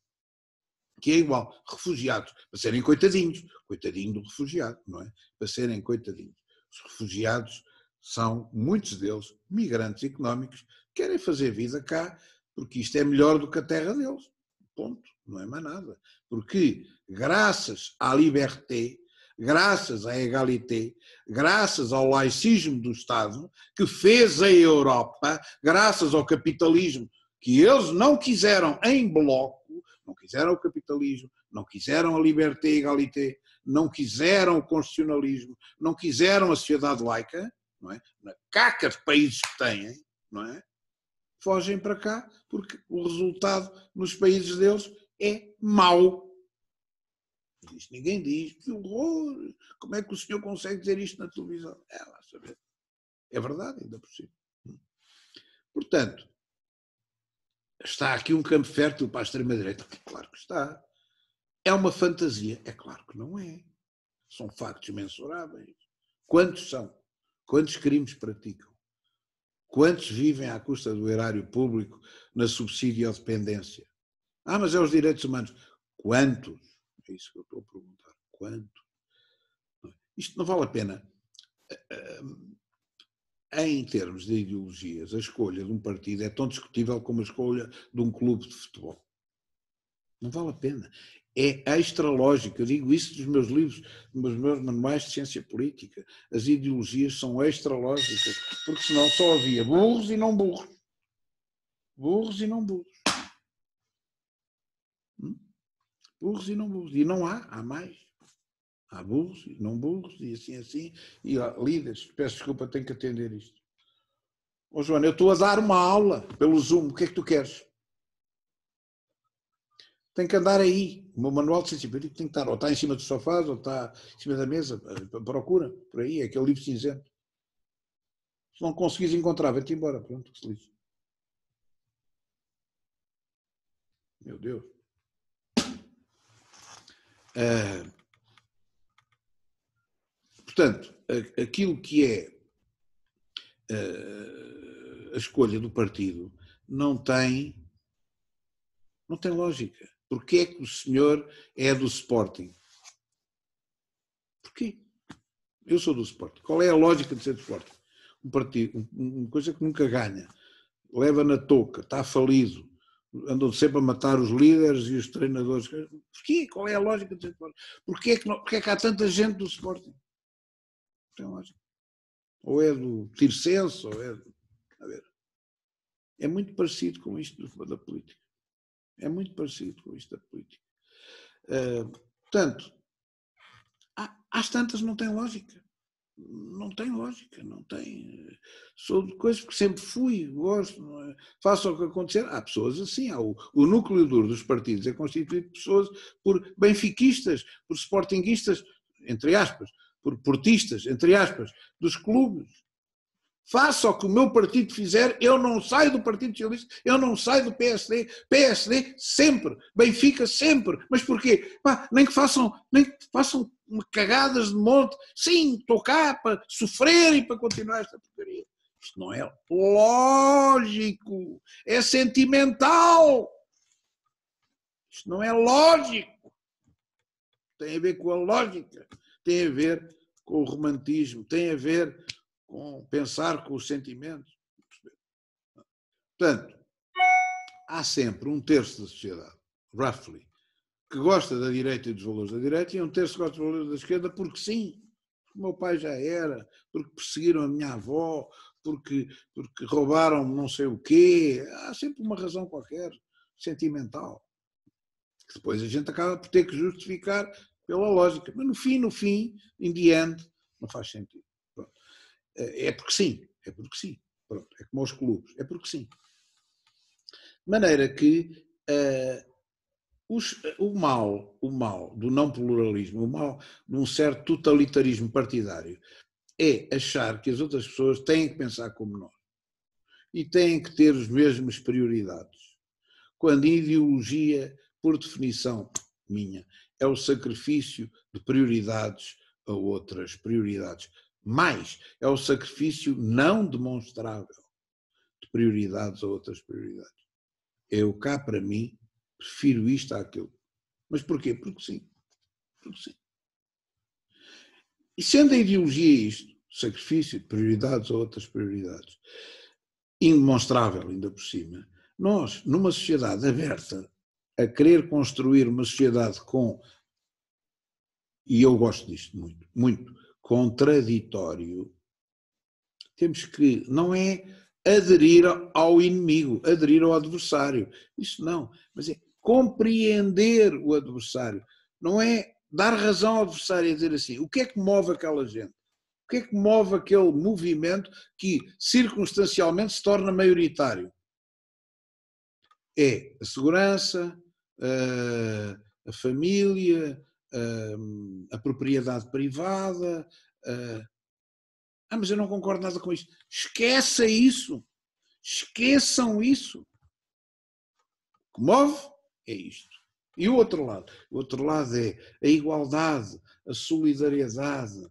Que é igual, refugiados, para serem coitadinhos, coitadinho do refugiado, não é? Para serem coitadinhos. Os refugiados são, muitos deles, migrantes económicos, que querem fazer vida cá, porque isto é melhor do que a terra deles. Ponto. Não é mais nada. Porque, graças à liberté, graças à égalité, graças ao laicismo do Estado, que fez a Europa, graças ao capitalismo, que eles não quiseram em bloco, não quiseram o capitalismo, não quiseram a liberté e égalité, não quiseram o constitucionalismo, não quiseram a sociedade laica, não é? Na caca de países que têm, não é? Fogem para cá porque o resultado nos países deles é mau. Isto ninguém diz, que horror, como é que o senhor consegue dizer isto na televisão? É lá saber. É verdade, ainda por cima. Portanto, está aqui um campo fértil para a extrema-direita? Claro que está. É uma fantasia? É claro que não é. São factos mensuráveis. Quantos são? Quantos crimes praticam? Quantos vivem à custa do erário público na subsídio à dependência? Mas é os direitos humanos. Quantos? É isso que eu estou a perguntar. Quanto? Isto não vale a pena. Em termos de ideologias, a escolha de um partido é tão discutível como a escolha de um clube de futebol. Não vale a pena. é extralógica. Eu digo isso dos meus livros, dos meus manuais de ciência política. As ideologias são extralógicas, porque senão só havia burros e não burros. Burros e não burros. Burros e não burros. E não há mais. Há burros e não burros, e assim. E líderes, peço desculpa, tenho que atender isto. Ô Joana, eu estou a dar uma aula pelo Zoom, o que é que tu queres? Tem que andar aí. O meu manual de ciência política tem que estar, ou está em cima dos sofás, ou está em cima da mesa, procura, por aí, é aquele livro cinzento. Se não conseguires encontrar, vai-te embora, pronto, que se lixe. Meu Deus. Portanto, aquilo que é a escolha do partido não tem lógica. Porquê é que o senhor é do Sporting? Porquê? Eu sou do Sporting. Qual é a lógica de ser do Sporting? Um partido, uma coisa que nunca ganha, leva na touca, está falido, andam sempre a matar os líderes e os treinadores. Porquê? Qual é a lógica de ser do Sporting? Porquê é que há tanta gente do Sporting? Não tem lógica. Ou é do Tirsense, ou é do... A ver. É muito parecido com isto da política. É muito parecido com isto da política. Portanto, às tantas não tem lógica. Não tem lógica, não tem. Sou de coisas que sempre fui, gosto, faço o que acontecer. Há pessoas assim, há o núcleo duro dos partidos é constituído de pessoas por benfiquistas, por sportinguistas, entre aspas, por portistas, entre aspas, dos clubes. Faça o que o meu partido fizer, eu não saio do Partido Socialista, eu não saio do PSD sempre, Benfica sempre. Mas porquê? Nem que façam cagadas de monte. Sim, estou cá para sofrer e para continuar esta porcaria. Isto não é lógico, é sentimental. Isto não é lógico. Tem a ver com a lógica, tem a ver com o romantismo, tem a ver com pensar com os sentimentos. Portanto, há sempre um terço da sociedade, roughly, que gosta da direita e dos valores da direita, e um terço que gosta dos valores da esquerda porque sim, porque o meu pai já era, porque perseguiram a minha avó, porque roubaram não sei o quê. Há sempre uma razão qualquer, sentimental, que depois a gente acaba por ter que justificar pela lógica. Mas no fim, in the end, não faz sentido. Pronto. É porque sim. Pronto, é como aos clubes, é porque sim. De maneira que o mal do não pluralismo, o mal de um certo totalitarismo partidário, é achar que as outras pessoas têm que pensar como nós e têm que ter as mesmas prioridades. Quando a ideologia, por definição minha, é o sacrifício de prioridades a outras prioridades. Mais, é o sacrifício não demonstrável de prioridades a outras prioridades. Eu cá, para mim, prefiro isto àquilo. Mas porquê? Porque sim. E sendo a ideologia isto, sacrifício de prioridades a outras prioridades, indemonstrável ainda por cima, nós, numa sociedade aberta, a querer construir uma sociedade e eu gosto disto muito, contraditório, temos que, não é aderir ao inimigo, aderir ao adversário, isso não, mas é compreender o adversário, não é dar razão ao adversário e dizer assim, o que é que move aquela gente? O que é que move aquele movimento que circunstancialmente se torna maioritário? É a segurança, a família, a propriedade privada. Mas eu não concordo nada com isto. Esqueça isso. Esqueçam isso. O que move é isto. E o outro lado? O outro lado é a igualdade, a solidariedade,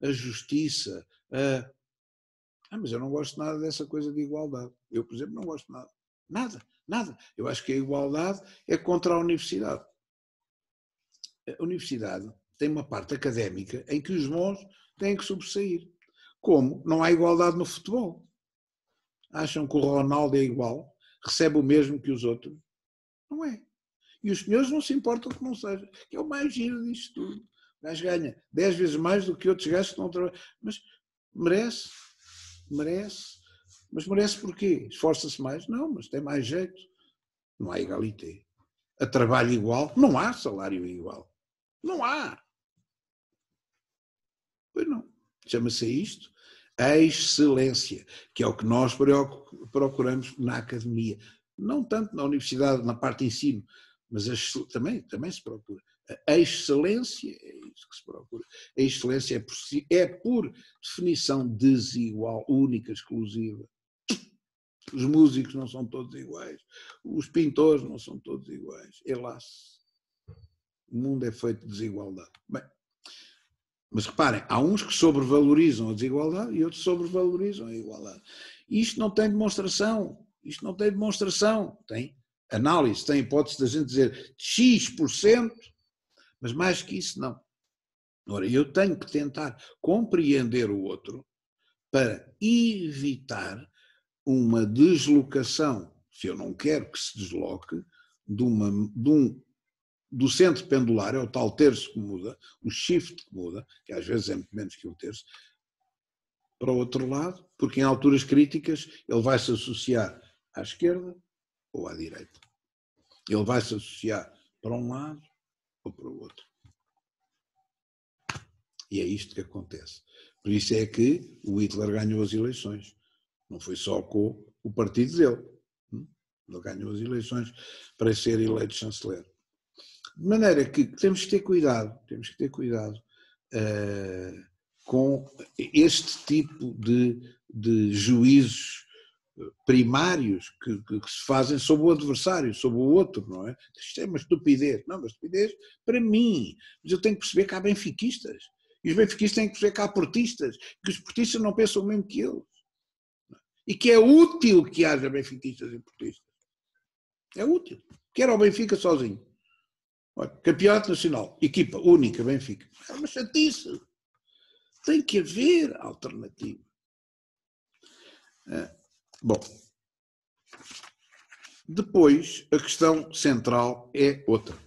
a justiça. Mas eu não gosto nada dessa coisa de igualdade. Eu, por exemplo, não gosto nada. Nada. Eu acho que a igualdade é contra a universidade. A universidade tem uma parte académica em que os bons têm que sobressair. Como não há igualdade no futebol. Acham que o Ronaldo é igual, recebe o mesmo que os outros. Não é. E os senhores não se importam que não seja. Que é o mais giro disto tudo. O gajo ganha 10 vezes mais do que outros gajos que estão a trabalhar. Mas merece. Mas merece porquê? Esforça-se mais? Não, mas tem mais jeito. Não há égalité. A trabalho igual, não há salário igual. Não há. Pois não. Chama-se isto a excelência, que é o que nós procuramos na academia. Não tanto na universidade, na parte de ensino, mas também se procura. A excelência é isso que se procura. A excelência é por definição desigual, única, exclusiva. Os músicos não são todos iguais. Os pintores não são todos iguais. Helas. O mundo é feito de desigualdade. Bem, mas reparem, há uns que sobrevalorizam a desigualdade e outros sobrevalorizam a igualdade. Isto não tem demonstração. Isto não tem demonstração. Tem análise, tem hipótese da gente dizer X%, mas mais que isso não. Ora, eu tenho que tentar compreender o outro para evitar uma deslocação, se eu não quero que se desloque, do centro pendular, é o tal terço que muda, o shift que muda, que às vezes é muito menos que um terço, para o outro lado, porque em alturas críticas ele vai se associar à esquerda ou à direita. Ele vai se associar para um lado ou para o outro. E é isto que acontece. Por isso é que o Hitler ganhou as eleições. Não foi só com o partido dele. Ele ganhou as eleições para ser eleito chanceler. De maneira que temos que ter cuidado com este tipo de juízos primários que se fazem sobre o adversário, sobre o outro, não é? Isto é uma estupidez. Não, uma estupidez para mim. Mas eu tenho que perceber que há benfiquistas. E os benfiquistas têm que perceber que há portistas. Que os portistas não pensam o mesmo que eles. E que é útil que haja benfiquistas e portistas. É útil. Quer ao Benfica sozinho. Olha, campeonato nacional, equipa única, Benfica. É uma chatice. Tem que haver alternativa. Bom, depois a questão central é outra.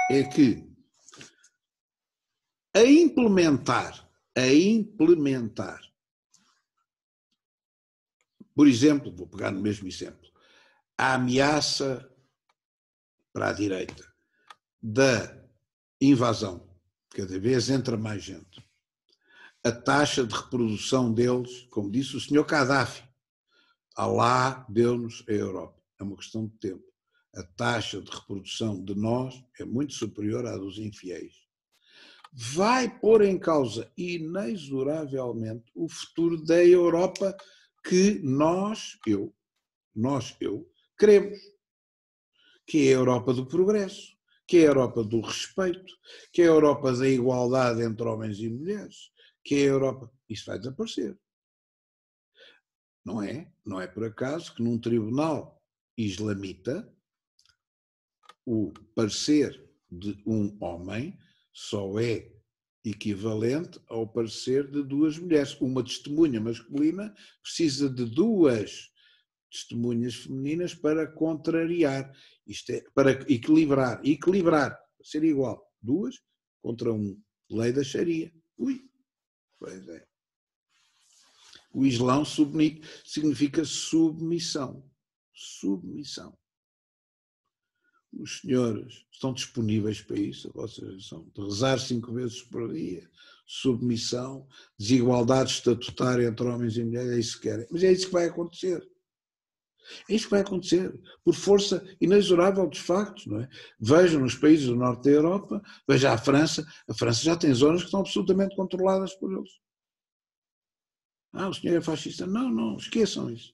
É que a implementar, por exemplo, vou pegar no mesmo exemplo, a ameaça para a direita da invasão, cada vez entra mais gente. A taxa de reprodução deles, como disse o senhor Gaddafi, Alá deu-nos a Europa. É uma questão de tempo. A taxa de reprodução de nós é muito superior à dos infiéis. Vai pôr em causa inexoravelmente o futuro da Europa que eu, queremos. Que é a Europa do progresso, que é a Europa do respeito, que é a Europa da igualdade entre homens e mulheres, que é a Europa... Isso vai desaparecer. Não é? Não é por acaso que num tribunal islamita o parecer de um homem só é equivalente ao parecer de duas mulheres. Uma testemunha masculina precisa de duas testemunhas femininas para contrariar, isto é, para equilibrar, ser igual, duas contra um, lei da Sharia. Ui, pois é. O Islão significa submissão. Os senhores estão disponíveis para isso, a vossa geração, de rezar 5 vezes por dia, submissão, desigualdade estatutária entre homens e mulheres, é isso que querem. Mas é isso que vai acontecer. É isso que vai acontecer, por força inexorável dos factos, não é? Vejam nos países do norte da Europa, veja a França já tem zonas que estão absolutamente controladas por eles. O senhor é fascista. Não, esqueçam isso.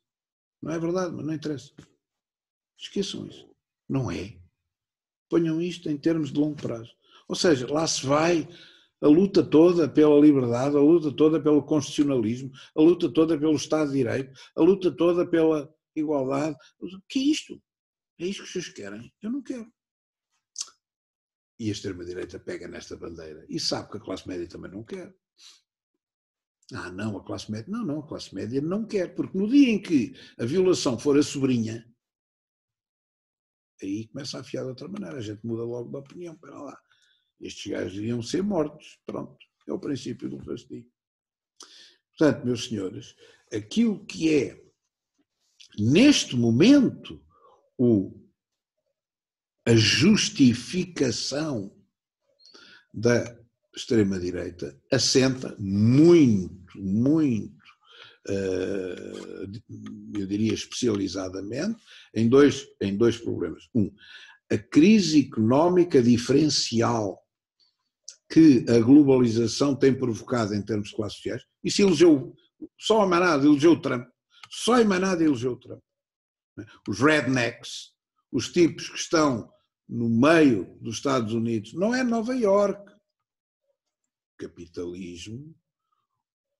Não é verdade, mas não interessa. Esqueçam isso. Não é. Ponham isto em termos de longo prazo. Ou seja, lá se vai a luta toda pela liberdade, a luta toda pelo constitucionalismo, a luta toda pelo Estado de Direito, a luta toda pela igualdade. O que é isto? É isto que vocês querem? Eu não quero. E a extrema-direita pega nesta bandeira e sabe que a classe média também não quer. Não, a classe média... Não, a classe média não quer, porque no dia em que a violação for a sobrinha, Aí começa a afiar de outra maneira, a gente muda logo de opinião, para lá. Estes gajos deviam ser mortos, pronto, é o princípio do castigo. Portanto, meus senhores, aquilo que é, neste momento, a justificação da extrema-direita assenta muito, eu diria especializadamente, em dois problemas. A crise económica diferencial que a globalização tem provocado em termos de classes sociais. Isso elegeu, só a manada elegeu o Trump. Só a manada elegeu o Trump. Os rednecks, os tipos que estão no meio dos Estados Unidos, não é Nova Iorque. Capitalismo.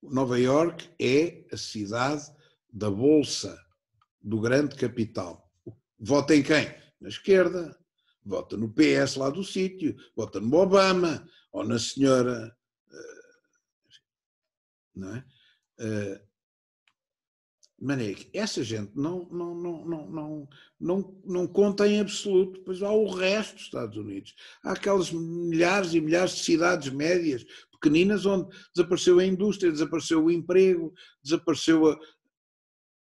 Nova Iorque é a cidade da bolsa, do grande capital. Vota em quem? Na esquerda. Vota no PS lá do sítio, vota no Obama, ou na senhora, não é? De maneira que essa gente não conta em absoluto, pois há o resto dos Estados Unidos. Há aquelas milhares e milhares de cidades médias, pequeninas, onde desapareceu a indústria, desapareceu o emprego, desapareceu a...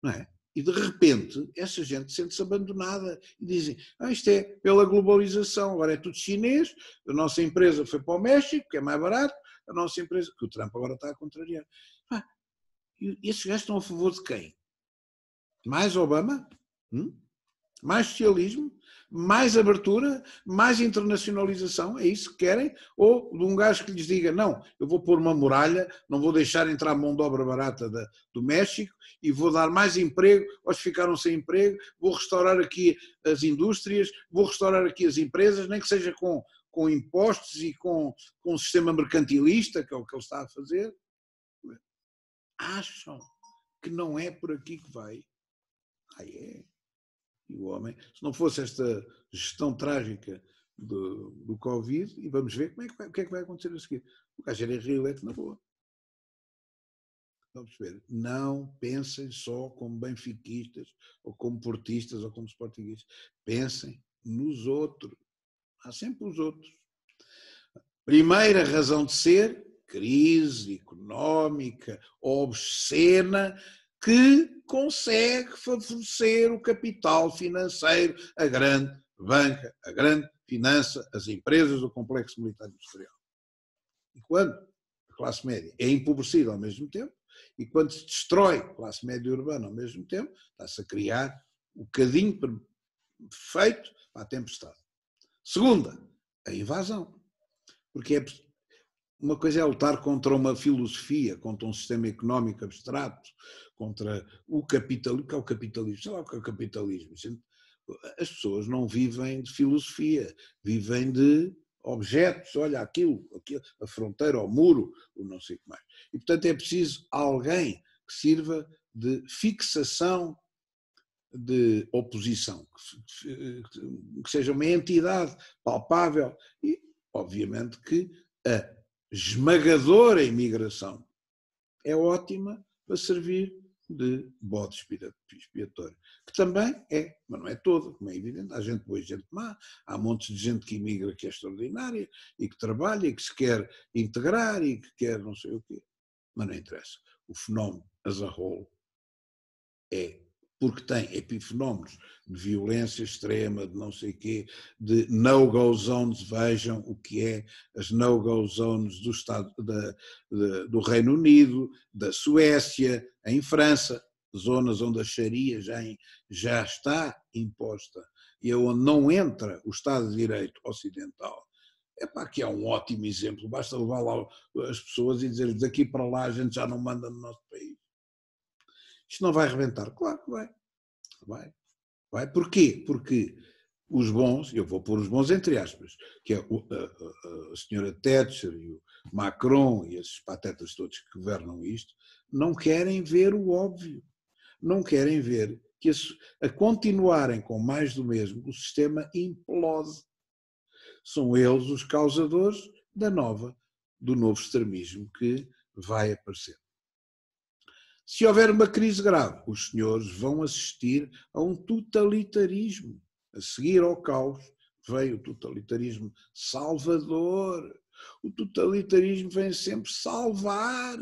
Não é? E de repente essa gente sente-se abandonada e dizem, isto é pela globalização, agora é tudo chinês, a nossa empresa foi para o México, que é mais barato, a nossa empresa, que o Trump agora está a contrariar. E esses gajos estão a favor de quem? Mais Obama? Mais socialismo? Mais abertura? Mais internacionalização? É isso que querem? Ou de um gajo que lhes diga, não, eu vou pôr uma muralha, não vou deixar entrar mão de obra barata do México e vou dar mais emprego aos que ficaram sem emprego, vou restaurar aqui as indústrias, vou restaurar aqui as empresas, nem que seja com impostos e com um sistema mercantilista, que é o que ele está a fazer. Acham que não é por aqui que vai. É. E o homem, se não fosse esta gestão trágica do Covid, e vamos ver o que é que vai acontecer a seguir. O gajo era reeleito na boa. Vamos ver. Não pensem só como benfiquistas, ou como portistas, ou como sportinguistas. Pensem nos outros. Há sempre os outros. Primeira razão de ser, crise económica obscena que consegue favorecer o capital financeiro, a grande banca, a grande finança, as empresas do complexo militar industrial. E quando a classe média é empobrecida ao mesmo tempo, e quando se destrói a classe média urbana ao mesmo tempo, está-se a criar o cadinho perfeito para a tempestade. Segunda, a invasão. Porque uma coisa é lutar contra uma filosofia, contra um sistema económico abstrato, contra o capitalismo. O que é o capitalismo? Sei lá o que é o capitalismo. As pessoas não vivem de filosofia, vivem de objetos, olha aquilo, a fronteira, o muro, o não sei o que mais. E, portanto, é preciso alguém que sirva de fixação de oposição, que seja uma entidade palpável e, obviamente, que a esmagadora imigração é ótima para servir de bode expiatório, que também é, mas não é todo, como é evidente, há gente boa e gente má, há montes de gente que imigra que é extraordinária e que trabalha e que se quer integrar e que quer não sei o quê, mas não interessa. O fenómeno as a whole é porque tem epifenómenos de violência extrema, de não sei o quê, de no-go zones, vejam o que é as no-go zones do Reino Unido, da Suécia, em França, zonas onde a Sharia já está imposta e onde não entra o Estado de Direito ocidental. Que é um ótimo exemplo, basta levar lá as pessoas e dizer daqui para lá a gente já não manda no nosso país. Isto não vai arrebentar? Claro que vai. Vai. Porquê? Porque os bons, eu vou pôr os bons entre aspas, que é a senhora Thatcher e o Macron e esses patetas todos que governam isto, não querem ver o óbvio. Não querem ver que a continuarem com mais do mesmo, o sistema implode. São eles os causadores do novo extremismo que vai aparecer. Se houver uma crise grave, os senhores vão assistir a um totalitarismo A seguir ao caos veio o totalitarismo salvador. O totalitarismo vem sempre salvar.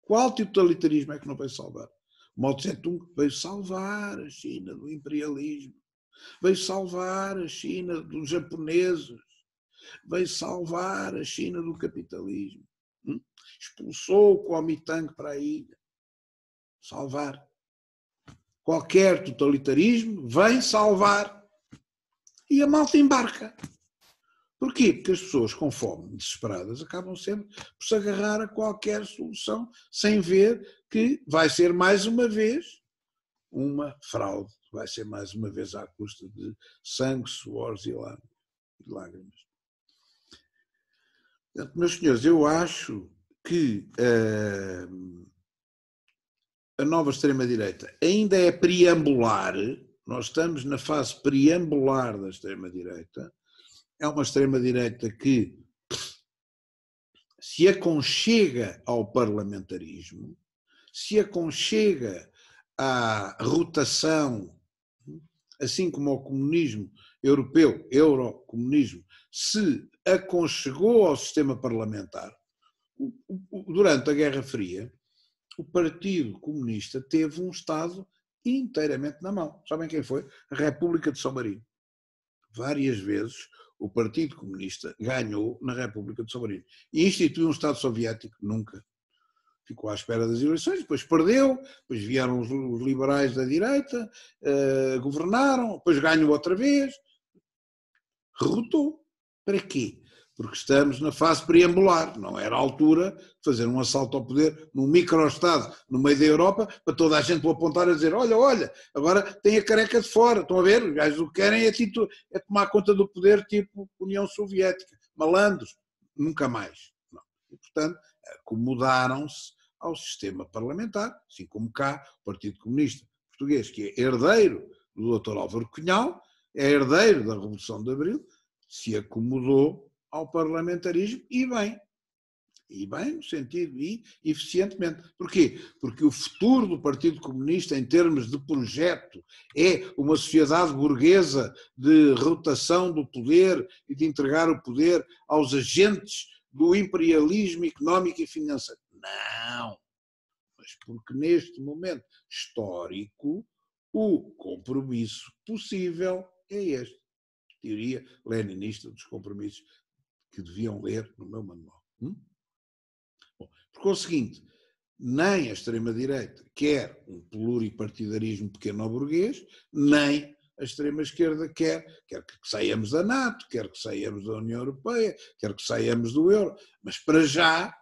Qual totalitarismo é que não veio salvar? O Mao Tse-tung veio salvar a China do imperialismo, veio salvar a China dos japoneses, veio salvar a China do capitalismo. Expulsou o Kuomintang para a ilha. Salvar. Qualquer totalitarismo vem salvar. E a malta embarca. Porquê? Porque as pessoas com fome, desesperadas, acabam sempre por se agarrar a qualquer solução, sem ver que vai ser mais uma vez uma fraude, vai ser mais uma vez à custa de sangue, suores e lágrimas. Portanto, meus senhores, eu acho que a nova extrema-direita ainda é preambular, nós estamos na fase preambular da extrema-direita. É uma extrema-direita que se aconchega ao parlamentarismo, se aconchega à rotação, assim como o comunismo europeu, eurocomunismo, se aconchegou ao sistema parlamentar. Durante a Guerra Fria, o Partido Comunista teve um Estado inteiramente na mão. Sabem quem foi? A República de São Marino. Várias vezes o Partido Comunista ganhou na República de São Marino. E instituiu um Estado soviético? Nunca. Ficou à espera das eleições, depois perdeu, depois vieram os liberais da direita, governaram, depois ganhou outra vez. Derrotou. Para quê? Porque estamos na fase preambular. Não era a altura de fazer um assalto ao poder num micro-estado no meio da Europa para toda a gente o apontar a dizer olha, agora tem a careca de fora. Estão a ver? Os gajos o que querem é tomar conta do poder tipo União Soviética. Malandros. Nunca mais. Não. E, portanto, acomodaram-se ao sistema parlamentar, assim como cá o Partido Comunista Português, que é herdeiro do Dr. Álvaro Cunhal, é herdeiro da Revolução de Abril, se acomodou ao parlamentarismo e bem no sentido e eficientemente. Porquê? Porque o futuro do Partido Comunista em termos de projeto é uma sociedade burguesa de rotação do poder e de entregar o poder aos agentes do imperialismo económico e financeiro. Não, mas porque neste momento histórico o compromisso possível é este. Teoria leninista dos compromissos que deviam ler no meu manual. Bom, por conseguinte, nem a extrema-direita quer um pluripartidarismo pequeno-burguês, nem a extrema-esquerda quer que saiamos da NATO, quer que saiamos da União Europeia, quer que saiamos do euro, mas para já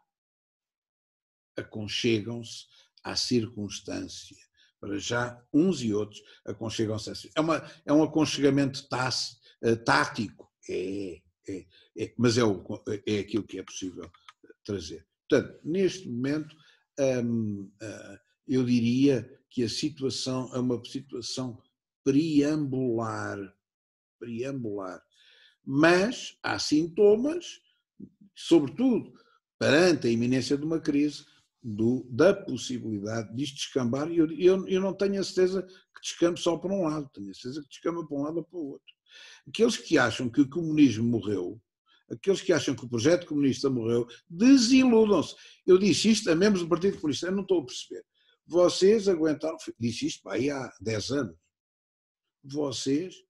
aconchegam-se à circunstância. Para já, uns e outros aconchegam-se à circunstância. É um aconchegamento tático, mas é aquilo que é possível trazer. Portanto, neste momento, eu diria que a situação é uma situação preambular, mas há sintomas, sobretudo perante a iminência de uma crise, da possibilidade disto descambar, e eu não tenho a certeza que descambe só para um lado, tenho a certeza que descamba para um lado ou para o outro. Aqueles que acham que o comunismo morreu, aqueles que acham que o projeto comunista morreu, desiludam-se. Eu disse isto a membros do Partido Comunista, eu não estou a perceber. Vocês aguentaram, disse isto aí há 10 anos, vocês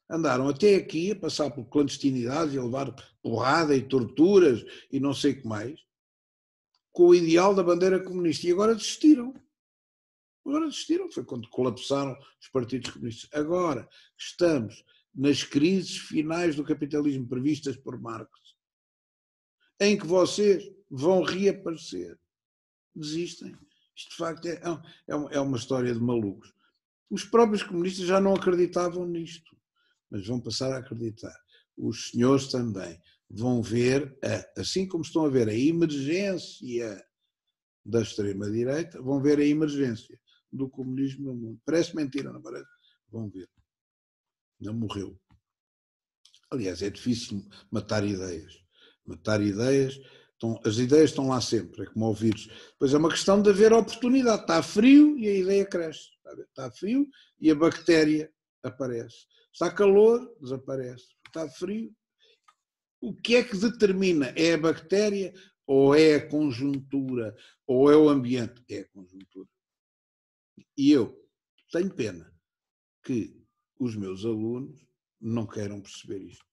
andaram até aqui a passar por clandestinidade e a levar porrada e torturas e não sei o que mais, com o ideal da bandeira comunista, e agora desistiram. Foi quando colapsaram os partidos comunistas. Agora estamos nas crises finais do capitalismo previstas por Marx, em que vocês vão reaparecer. Desistem. Isto de facto é uma história de malucos. Os próprios comunistas já não acreditavam nisto, mas vão passar a acreditar. Os senhores também vão ver, assim como estão a ver a emergência da extrema-direita, vão ver a emergência do comunismo no mundo. Parece mentira, não parece? Vão ver. Não morreu. Aliás, é difícil matar ideias. As ideias estão lá sempre, é como o vírus. Pois é uma questão de haver oportunidade. Está frio e a ideia cresce. Está frio e a bactéria aparece. Está calor, desaparece. Está frio. O que é que determina? É a bactéria ou é a conjuntura? Ou é o ambiente? É a conjuntura. E eu tenho pena que os meus alunos não queiram perceber isto.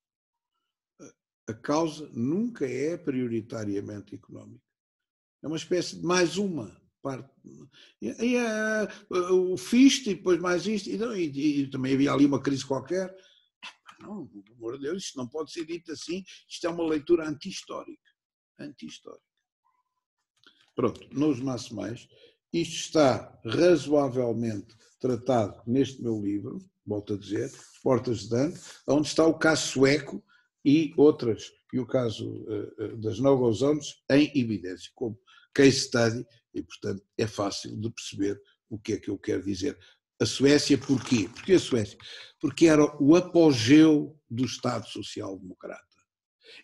A causa nunca é prioritariamente económica. É uma espécie de mais uma parte. E o FIST e depois mais isto. E também havia ali uma crise qualquer. Não, pelo amor de Deus, isto não pode ser dito assim. Isto é uma leitura anti-histórica. Anti-histórica. Pronto, não os maço mais. Isto está razoavelmente tratado neste meu livro, volto a dizer, Portas de Dante, onde está o caso sueco e outras, e o caso das no-go zones em evidência, como case study, e portanto é fácil de perceber o que é que eu quero dizer. A Suécia, porquê? Porquê a Suécia? Porque era o apogeu do Estado Social-Democrata.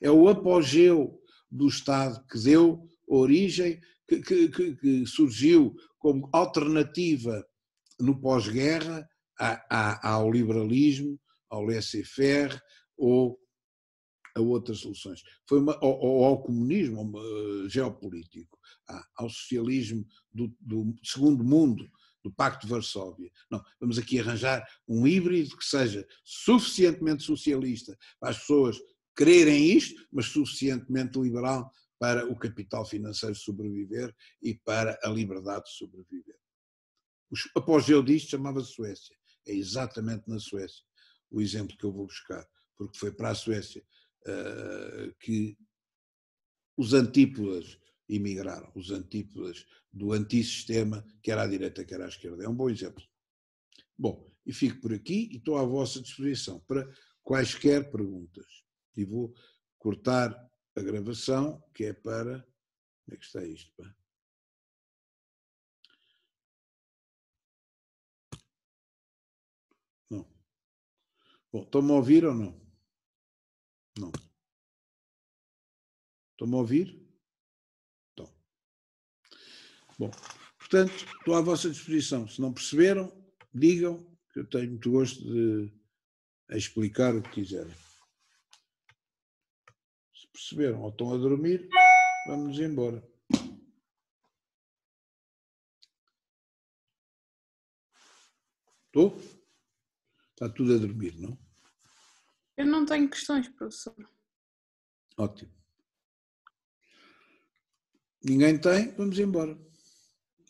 É o apogeu do Estado que deu origem, que surgiu como alternativa no pós-guerra ao liberalismo, ao laissez-faire ou a outras soluções. Ou ao comunismo geopolítico, ao socialismo do segundo mundo, do Pacto de Varsóvia. Não, vamos aqui arranjar um híbrido que seja suficientemente socialista para as pessoas quererem isto, mas suficientemente liberal para o capital financeiro sobreviver e para a liberdade de sobreviver. O apogeu disto chamava-se Suécia. É exatamente na Suécia o exemplo que eu vou buscar, porque foi para a Suécia que os antípodas emigraram, os antípodas do antissistema, quer à direita, quer à esquerda. É um bom exemplo. Bom, e fico por aqui e estou à vossa disposição para quaisquer perguntas. E vou cortar a gravação, que é para... Como é que está isto? Pá? Não. Bom, estão-me a ouvir ou não? Não. Estão-me a ouvir? Estão. Bom, portanto, estou à vossa disposição. Se não perceberam, digam, que eu tenho muito gosto de explicar o que quiserem. Se perceberam ou estão a dormir, vamos embora. Estou? Está tudo a dormir, não? Eu não tenho questões, professor. Ótimo. Ninguém tem, vamos embora.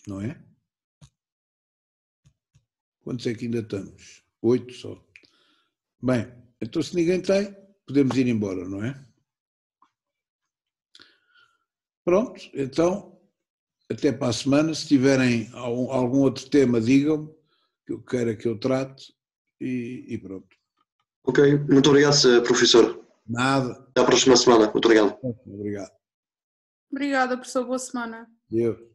Não é? Quantos é que ainda estamos? 8 só. Bem, então se ninguém tem, podemos ir embora, não é? Pronto, então, até para a semana. Se tiverem algum outro tema, digam-me, que eu queira que eu trate, e pronto. Ok, muito obrigado, professor. Nada. Até à próxima semana. Muito obrigado. Obrigado. Obrigada, professor. Boa semana. Eu.